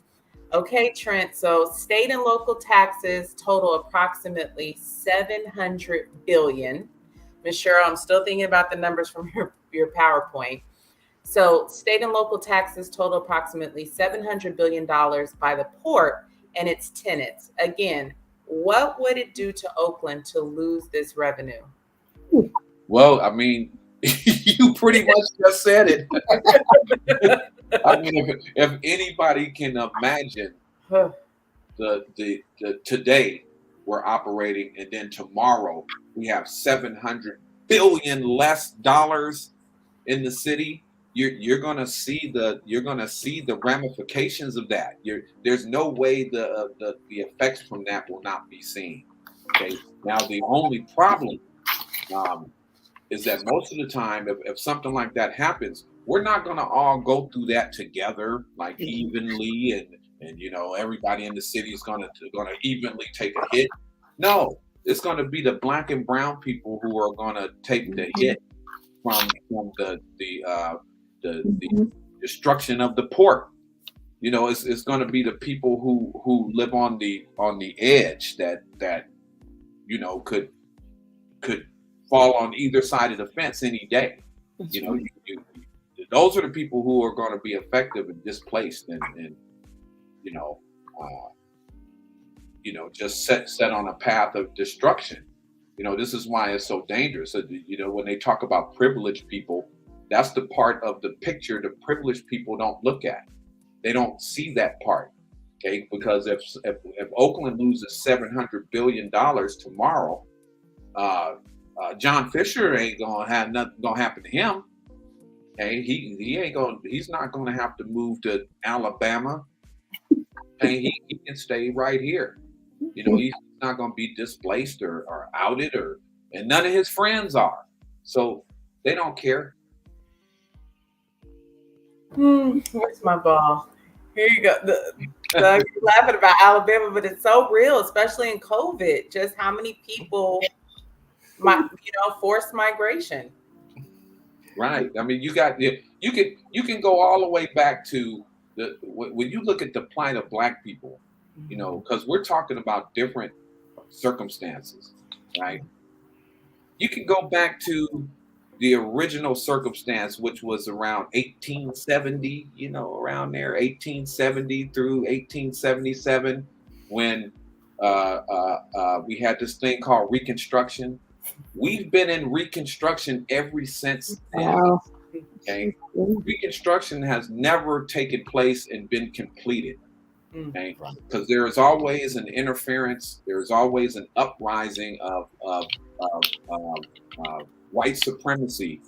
Speaker 2: okay, Trent. So state and local taxes total approximately $700 billion. Ms. Cheryl, I'm still thinking about the numbers from your PowerPoint. So state and local taxes total approximately $700 billion by the port and its tenants. Again, what would it do to Oakland to lose this revenue?
Speaker 4: Well, I mean, you pretty much just said it. I mean, if anybody can imagine the today we're operating, and then tomorrow we have 700 billion less dollars in the city, you're gonna see the ramifications of that. There's no way the effects from that will not be seen. Okay. Now the only problem is that most of the time, if something like that happens, we're not gonna all go through that together like evenly, and everybody in the city is gonna evenly take a hit. No, it's gonna be the black and brown people who are gonna take the hit from the destruction of the port. It's going to be the people who live on the edge that could fall on either side of the fence any day. Those are the people who are going to be affected and displaced, and just set on a path of destruction. This is why it's so dangerous. So, when they talk about privileged people, that's the part of the picture the privileged people don't look at. They don't see that part, okay? Because if Oakland loses $700 billion tomorrow, John Fisher ain't gonna have nothing gonna happen to him. Okay, he's not gonna have to move to Alabama. Okay, he can stay right here. He's not gonna be displaced or outed, and none of his friends are. So they don't care.
Speaker 2: Where's my ball? Here you go. You're laughing about Alabama, but it's so real, especially in COVID. Just how many people, forced migration.
Speaker 4: Right. I mean, you can go all the way back to when you look at the plight of Black people, because we're talking about different circumstances, right? You can go back to the original circumstance, which was around 1870, around there, 1870 through 1877, when we had this thing called Reconstruction. We've been in Reconstruction ever since then.
Speaker 3: Wow.
Speaker 4: Okay? Reconstruction has never taken place and been completed. Okay? Because there is always an interference, there is always an uprising of white supremacy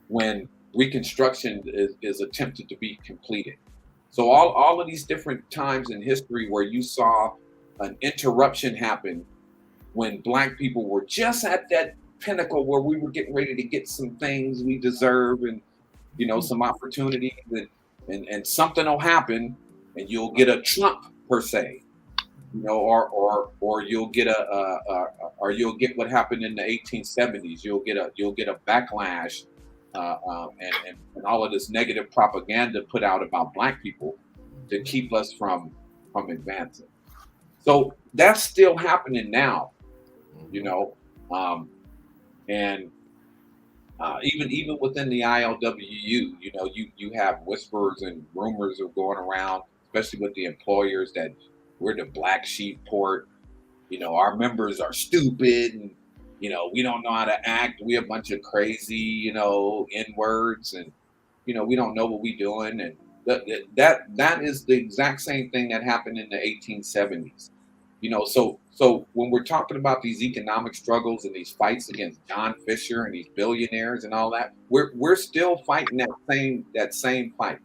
Speaker 4: when Reconstruction is attempted to be completed. So all of these different times in history where you saw an interruption happen when Black people were just at that pinnacle where we were getting ready to get some things we deserve and some opportunity, and something will happen and you'll get a Trump per se. Or you'll get you'll get what happened in the 1870s. You'll get a backlash, and all of this negative propaganda put out about Black people to keep us from advancing. So that's still happening now, and even within the ILWU, you have whispers and rumors are going around, especially with the employers, that we're the black sheep port. Our members are stupid, and we don't know how to act. We a bunch of crazy, N-words, and we don't know what we're doing. And that is the exact same thing that happened in the 1870s. So when we're talking about these economic struggles and these fights against John Fisher and these billionaires and all that, we're still fighting that same fight.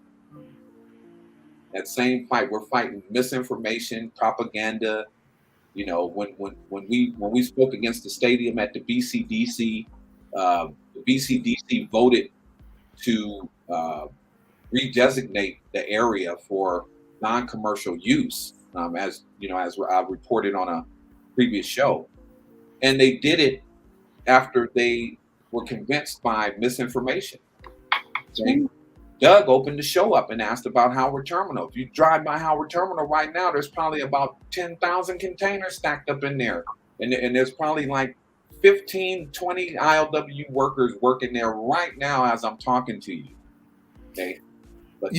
Speaker 4: That same fight. We're fighting misinformation, propaganda. When we spoke against the stadium at the BCDC, the BCDC voted to redesignate the area for non-commercial use, as I reported on previous show. And they did it after they were convinced by misinformation. Okay? Doug opened the show up and asked about Howard Terminal. If you drive by Howard Terminal right now, there's probably about 10,000 containers stacked up in there. And there's probably like 15, 20 ILW workers working there right now as I'm talking to you. Okay. But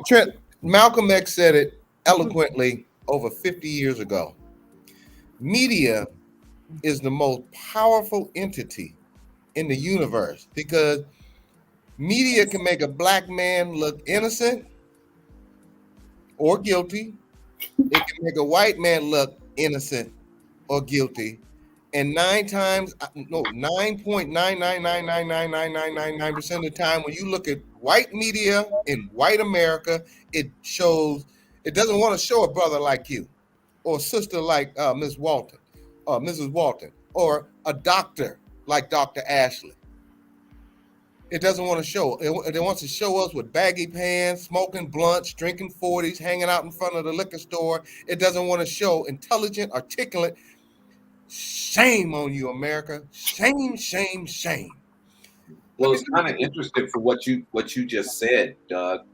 Speaker 1: Trent, Malcolm X said it eloquently over 50 years ago. Media is the most powerful entity in the universe because media can make a black man look innocent or guilty. It can make a white man look innocent or guilty. And 9.999999999% of the time, when you look at white media in white America, it doesn't want to show a brother like you or a sister like Ms. Walton or Mrs. Walton or a doctor like Dr. Ashley. It doesn't want to show. It wants to show us with baggy pants, smoking blunts, drinking 40s, hanging out in front of the liquor store. It doesn't want to show intelligent, articulate. Shame on you, America. Shame, shame, shame.
Speaker 4: Well, it's kind of interesting for what you just said, Doug.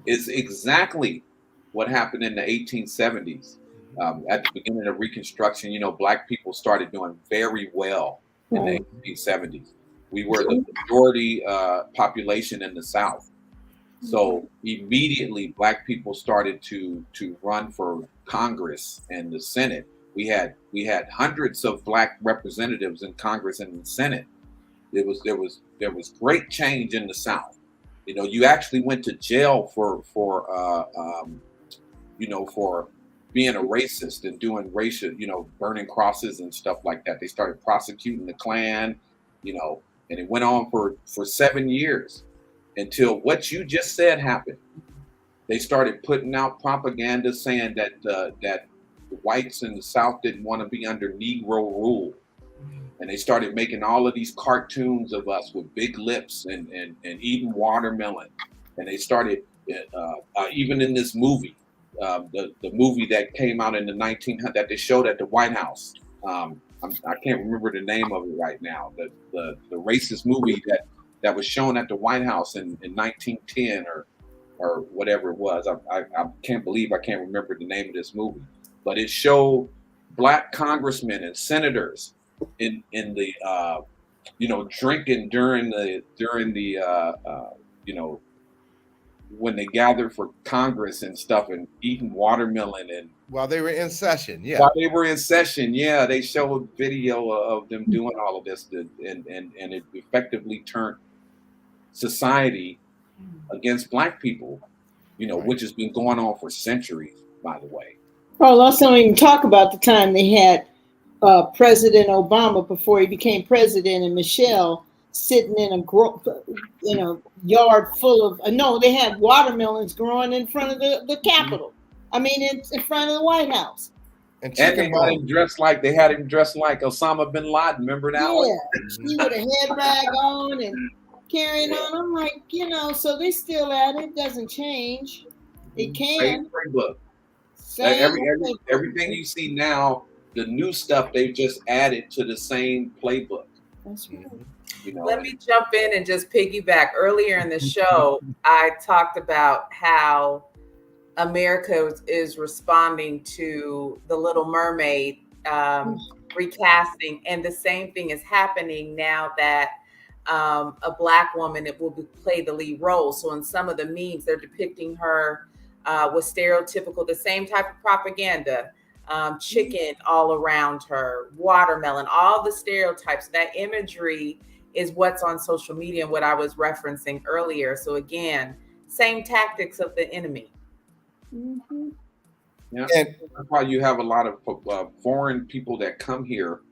Speaker 4: Is exactly what happened in the 1870s. At the beginning of Reconstruction, Black people started doing very well in the 1870s. We were the majority population in the South. So immediately Black people started to run for Congress and the Senate. We had hundreds of Black representatives in Congress and the Senate. There was great change in the South. You actually went to jail for being a racist and doing racial, burning crosses and stuff like that. They started prosecuting the Klan, and it went on for 7 years until what you just said happened. They started putting out propaganda saying that the whites in the South didn't want to be under Negro rule. And they started making all of these cartoons of us with big lips and eating watermelon. And they started, even in this movie, the movie that came out in the 1900s that they showed at the White House. I can't remember the name of it right now. The racist movie that was shown at the White House in 1910 or whatever it was. I can't believe I can't remember the name of this movie. But it showed Black congressmen and senators in the drinking during the when they gathered for Congress and stuff and eating watermelon and
Speaker 1: while they were in session,
Speaker 4: While they were in session, they showed video of them doing all of this, and it effectively turned society against Black people, which has been going on for centuries, by the way.
Speaker 3: Well, let's not even talk about the time they had President Obama before he became president, and Michelle sitting in a yard full of they had watermelons growing in front of the Capitol. I mean, in front of the White House.
Speaker 1: And
Speaker 4: they had him dressed like Osama bin Laden. Remember that one?
Speaker 3: Yeah, he with a head rag on and carrying on. I'm like, so they still at it. Doesn't change. It can.
Speaker 4: Same playbook. Everything you see now, the new stuff they've just added to the same playbook.
Speaker 3: That's right.
Speaker 2: Let me jump in and just piggyback. Earlier in the show, I talked about how America is responding to The Little Mermaid recasting, and the same thing is happening now that a Black woman will play the lead role. So in some of the memes, they're depicting her with stereotypical, the same type of propaganda, chicken all around her, watermelon, all the stereotypes. That imagery is what's on social media and what I was referencing earlier. So again, same tactics of the enemy.
Speaker 3: Mm-hmm.
Speaker 4: Yeah, and that's why you have a lot of foreign people that come here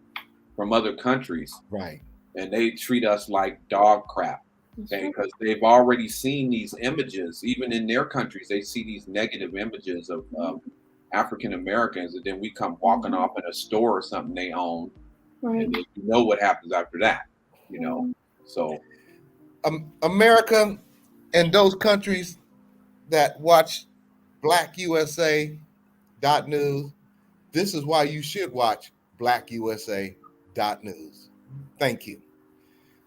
Speaker 4: from other countries,
Speaker 1: right?
Speaker 4: And they treat us like dog crap, okay? Because they've already seen these images, even in their countries. They see these negative images of African Americans, and then we come walking off in a store or something they own, right? And you know what happens after that, So,
Speaker 1: America and those countries that watch BlackUSA.news, This is why you should watch blackusa.news. Thank you.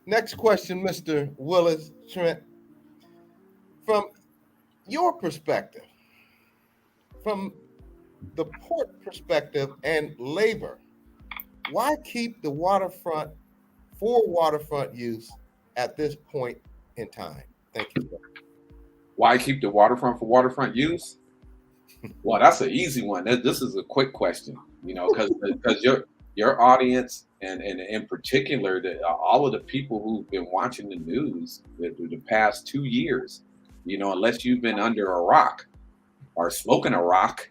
Speaker 1: Next question, Mr. Willis, Trent. From your perspective, from the port perspective and labor, why keep the waterfront for waterfront use at this point in time? Thank you.
Speaker 4: Why keep the waterfront for waterfront use? Well, that's an easy one. This is a quick question, because your audience and in particular, all of the people who've been watching the news the past 2 years, unless you've been under a rock or smoking a rock,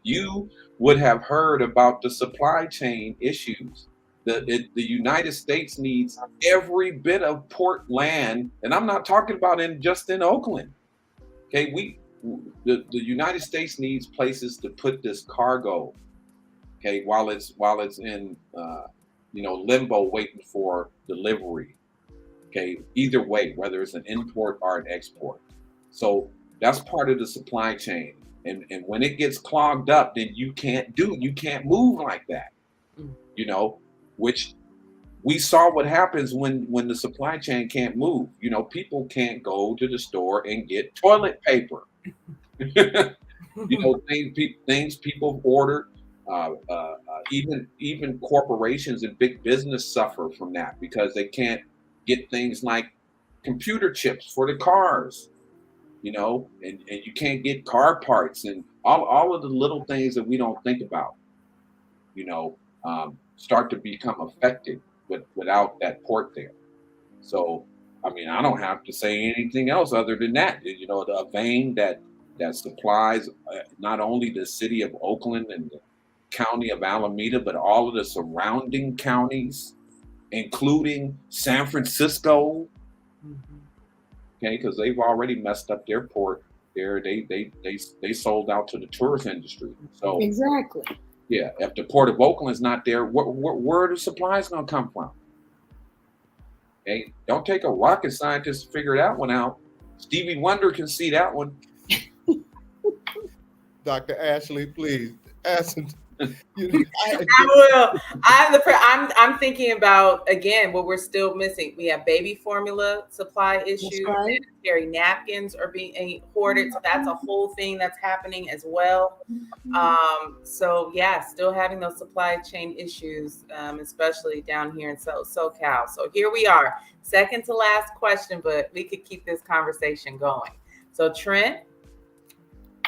Speaker 4: you would have heard about the supply chain issues. The United States needs every bit of port land, and I'm not talking about just in Oakland. Okay, the United States needs places to put this cargo. Okay, while it's in limbo waiting for delivery. Okay, either way, whether it's an import or an export. So that's part of the supply chain. And when it gets clogged up, then you can't move like that. Which we saw what happens when the supply chain can't move. People can't go to the store and get toilet paper. Things people ordered. Even corporations and big business suffer from that because they can't get things like computer chips for the cars. And you can't get car parts and all of the little things that we don't think about. Start to become affected without that port there. So, I don't have to say anything else other than that. A vein that supplies not only the city of Oakland and the county of Alameda, but all of the surrounding counties, including San Francisco. Okay, because they've already messed up their port there. They sold out to the tourist industry. So
Speaker 3: exactly.
Speaker 4: Yeah, if the Port of Oakland's not there, where are the supplies going to come from? Okay, don't take a rocket scientist to figure that one out. Stevie Wonder can see that one.
Speaker 1: Dr. Ashley, please ask him.
Speaker 2: I will. I'm thinking about, again, what we're still missing. We have baby formula supply issues.
Speaker 3: Right.
Speaker 2: Sanitary napkins are being hoarded. So that's a whole thing that's happening as well. So yeah, still having those supply chain issues, especially down here in SoCal. So here we are, second to last question, but we could keep this conversation going. So Trent,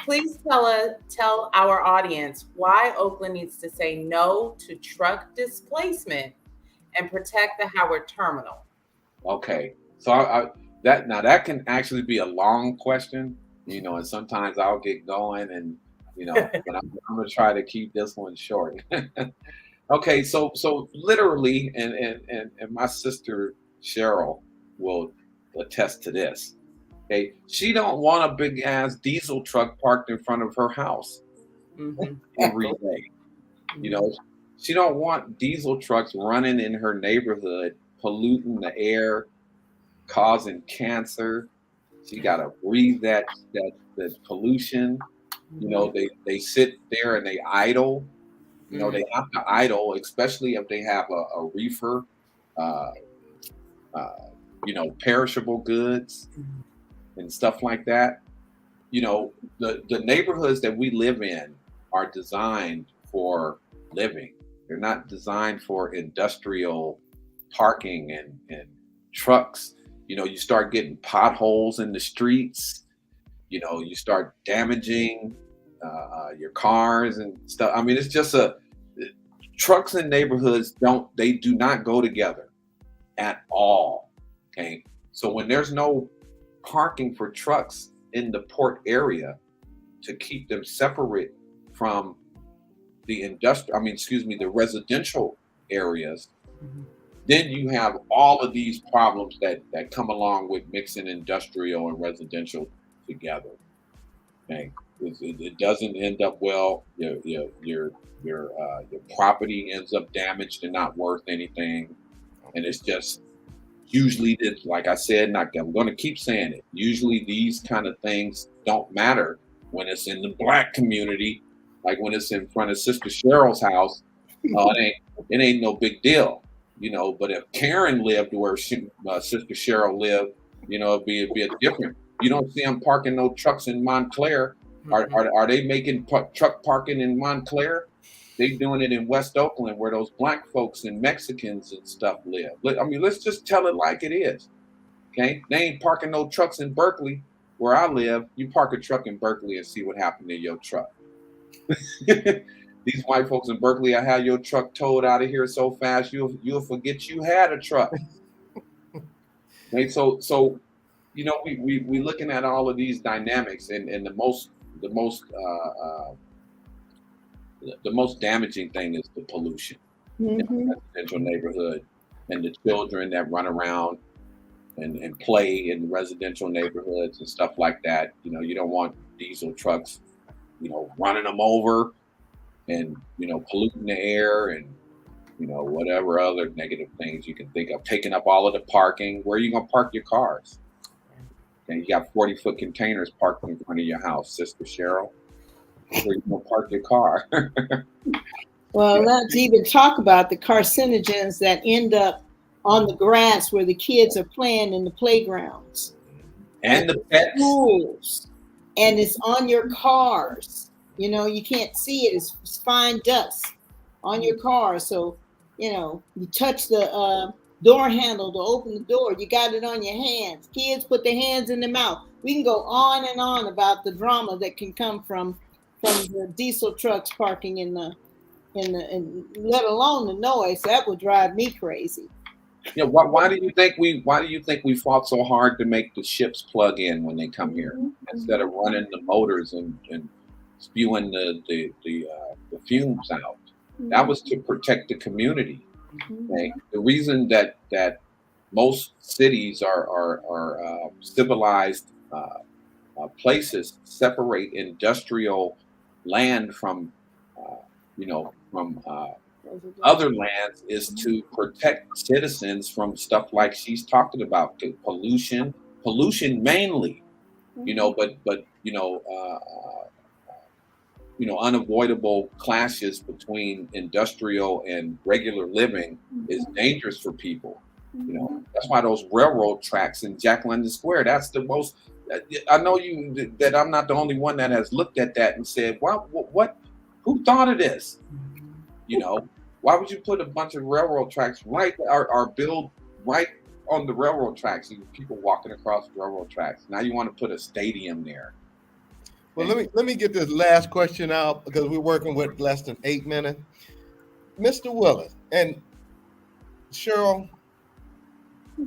Speaker 2: please tell our audience why Oakland needs to say no to truck displacement and protect the Howard Terminal.
Speaker 4: Okay, so that can actually be a long question, and sometimes I'll get going, and but I'm gonna try to keep this one short. Okay, so literally, and my sister Cheryl will attest to this. Okay, she don't want a big ass diesel truck parked in front of her house every day. She don't want diesel trucks running in her neighborhood, polluting the air, causing cancer. She got to breathe that pollution. They sit there and they idle. They have to idle, especially if they have a reefer, perishable goods and stuff like that. The neighborhoods that we live in are designed for living. They're not designed for industrial parking and trucks. You start getting potholes in the streets. You start damaging your cars and stuff. It's just trucks and neighborhoods do not go together at all. Okay, so when there's no parking for trucks in the port area to keep them separate from the the residential areas, then you have all of these problems that come along with mixing industrial and residential together. Okay, it doesn't end up well. Your property ends up damaged and not worth anything, and it's just. Usually, like I said, and I'm going to keep saying it, usually these kind of things don't matter when it's in the Black community Like when it's in front of Sister Cheryl's house, it ain't no big deal, But if Karen lived where Sister Cheryl lived, it'd be a different. You don't see them parking no trucks in Montclair. Are they making truck parking in Montclair? They doing it in West Oakland where those black folks and Mexicans and stuff live. I mean, let's just tell it like it is. Okay, they ain't parking no trucks in Berkeley where I live. You park a truck in Berkeley and see what happened to your truck. These white folks in Berkeley, I had your truck towed out of here so fast you'll forget you had a truck. Okay, so we looking at all of these dynamics, and the most damaging thing is the pollution in the residential neighborhood, and the children that run around and play in residential neighborhoods and stuff like that. You don't want diesel trucks, running them over and, polluting the air and, whatever other negative things you can think of, taking up all of the parking. Where are you going to park your cars? And you got 40-foot containers parked in front of your house, Sister Cheryl. Where are you going to park your car?
Speaker 3: Well, let's even talk about the carcinogens that end up on the grass where the kids are playing in the playgrounds.
Speaker 4: And the pets.
Speaker 3: Schools. And it's on your cars. You can't see it. It's fine dust on your car. So, you touch the door handle to open the door. You got it on your hands. Kids put their hands in their mouth. We can go on and on about the drama that can come from the diesel trucks parking in let alone the noise. That would drive me crazy.
Speaker 4: Yeah, why do you think we fought so hard to make the ships plug in when they come here instead of running the motors and spewing the fumes out? That was to protect the community. Okay? The reason that most cities are civilized places separate industrial land from other lands is to protect citizens from stuff like she's talking about, the pollution mainly, but unavoidable clashes between industrial and regular living is dangerous for people. That's why those railroad tracks in Jack London Square, that's the most, I know that I'm not the only one that has looked at that and said, well, who thought of this? Why would you put a bunch of railroad tracks right or build right on the railroad tracks and people walking across the railroad tracks? Now you want to put a stadium there.
Speaker 1: Well, let me get this last question out because we're working with less than 8 minutes. Mr. Willis and Cheryl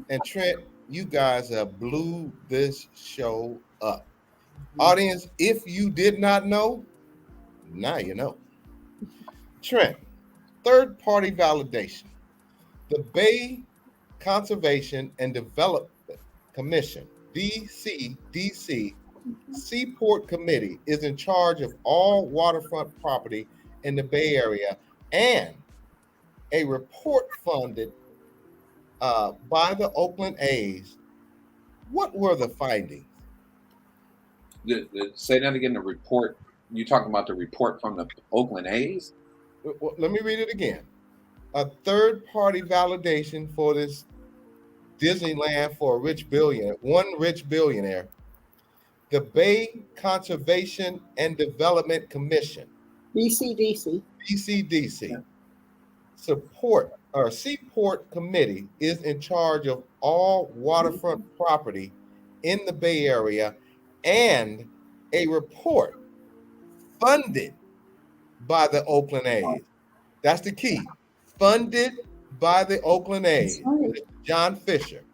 Speaker 1: and Trent, you guys have blew this show up. Audience, if you did not know, now you know. Trent, third-party validation. The Bay Conservation and Development Commission, BCDC, Seaport Committee is in charge of all waterfront property in the Bay Area, and a report funded by the Oakland A's. What were the findings?
Speaker 4: Say that again, the report. You talking about the report from the Oakland A's?
Speaker 1: Well, let me read it again. A third-party validation for this Disneyland for one rich billionaire. The Bay Conservation and Development Commission,
Speaker 3: BCDC.
Speaker 1: Seaport Committee is in charge of all waterfront property in the Bay Area, and a report funded by the Oakland A's. That's the key. Funded by the Oakland A's. Right. John Fisher.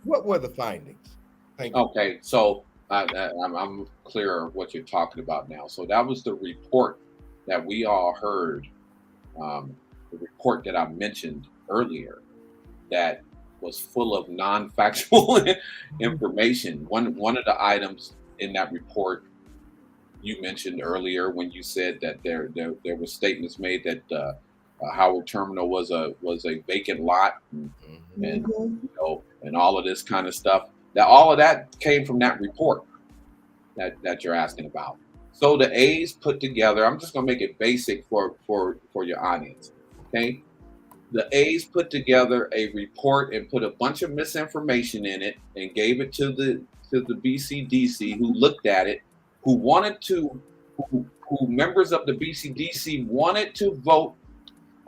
Speaker 1: What were the findings? Thank you.
Speaker 4: Okay, so I'm clear of what you're talking about now. So that was the report that we all heard, the report that I mentioned earlier that was full of non-factual information. One of the items in that report you mentioned earlier when you said that there were statements made that Howard Terminal was a vacant lot and all of this kind of stuff. That all of that came from that report that you're asking about. So the A's put together, I'm just going to make it basic for your audience. Okay. The A's put together a report and put a bunch of misinformation in it and gave it to the BCDC, who looked at it, who members of the BCDC wanted to vote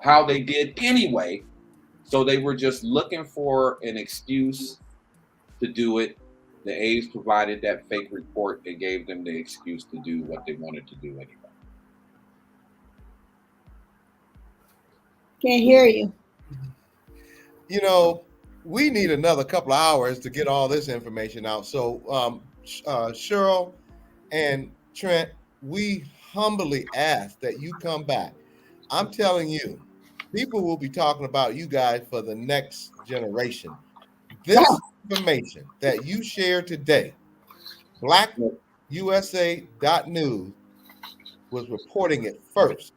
Speaker 4: how they did anyway. So they were just looking for an excuse to do it. The A's provided that fake report and gave them the excuse to do what they wanted to do anyway.
Speaker 3: Can't hear you.
Speaker 1: You know, we need another couple of hours to get all this information out. So, Cheryl and Trent, we humbly ask that you come back. I'm telling you, people will be talking about you guys for the next generation. This information that you shared today, blackusa.news was reporting it first.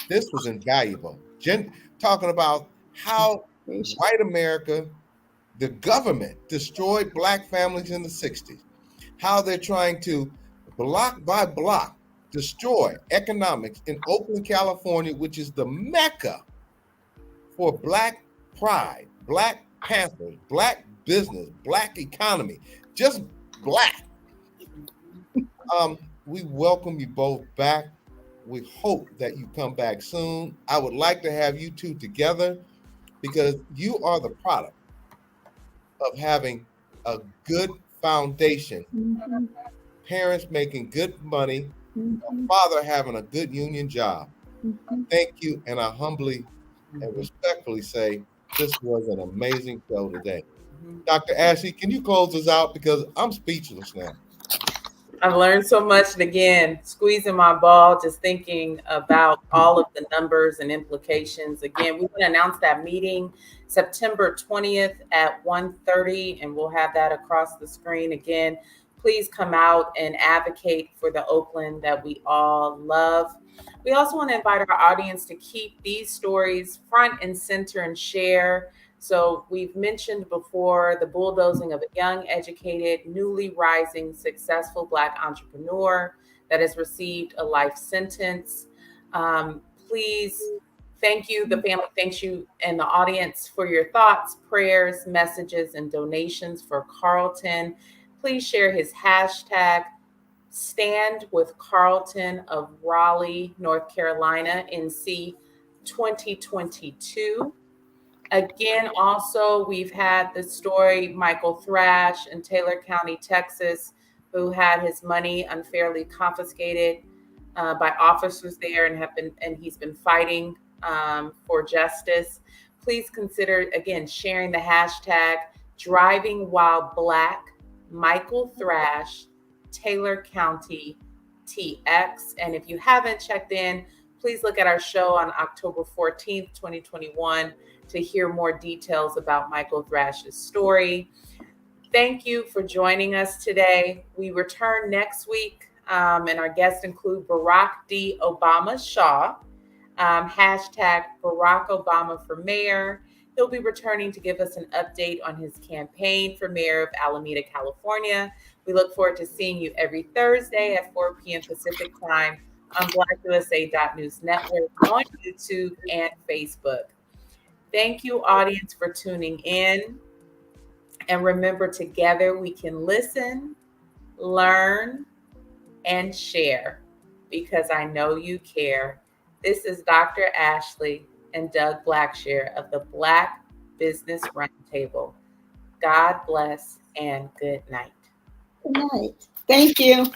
Speaker 1: This was invaluable. Talking about how white America, the government, destroyed Black families in the 60s, how they're trying to block by block destroy economics in Oakland, California, which is the mecca for Black pride, Black Panthers, Black business, Black economy, just Black. We welcome you both back. We hope that you come back soon. I would like to have you two together because you are the product of having a good foundation, parents making good money, a father having a good union job. Thank you, and I humbly and respectfully say this was an amazing show today. Dr. Ashley, can you close us out because I'm speechless now.
Speaker 2: I've learned so much, and again, squeezing my ball, just thinking about all of the numbers and implications. Again, we're going to announce that meeting September 20th at 1:30, and we'll have that across the screen. Again, please come out and advocate for the Oakland that we all love. We also want to invite our audience to keep these stories front and center and share. So we've mentioned before the bulldozing of a young, educated, newly rising, successful Black entrepreneur that has received a life sentence. Please, thank you. The family thanks you and the audience for your thoughts, prayers, messages, and donations for Carlton. Please share his hashtag, Stand with Carlton of Raleigh, North Carolina, NC 2022. Again, also, we've had the story, Michael Thrash in Taylor County, Texas, who had his money unfairly confiscated by officers there and he's been fighting for justice. Please consider, again, sharing the hashtag Driving While Black, Michael Thrash, Taylor County, TX. And if you haven't checked in, please look at our show on October 14th, 2021 to hear more details about Michael Thrash's story. Thank you for joining us today. We return next week, and our guests include Barack D. Obama Shaw, hashtag Barack Obama for mayor. He'll be returning to give us an update on his campaign for mayor of Alameda, California. We look forward to seeing you every Thursday at 4 p.m. Pacific time on blackusa.news network, on YouTube and Facebook. Thank you, audience, for tuning in. And remember, together we can listen, learn, and share because I know you care. This is Dr. Ashley and Doug Blackshear of the Black Business Roundtable. God bless and good night.
Speaker 3: Good night. Thank you.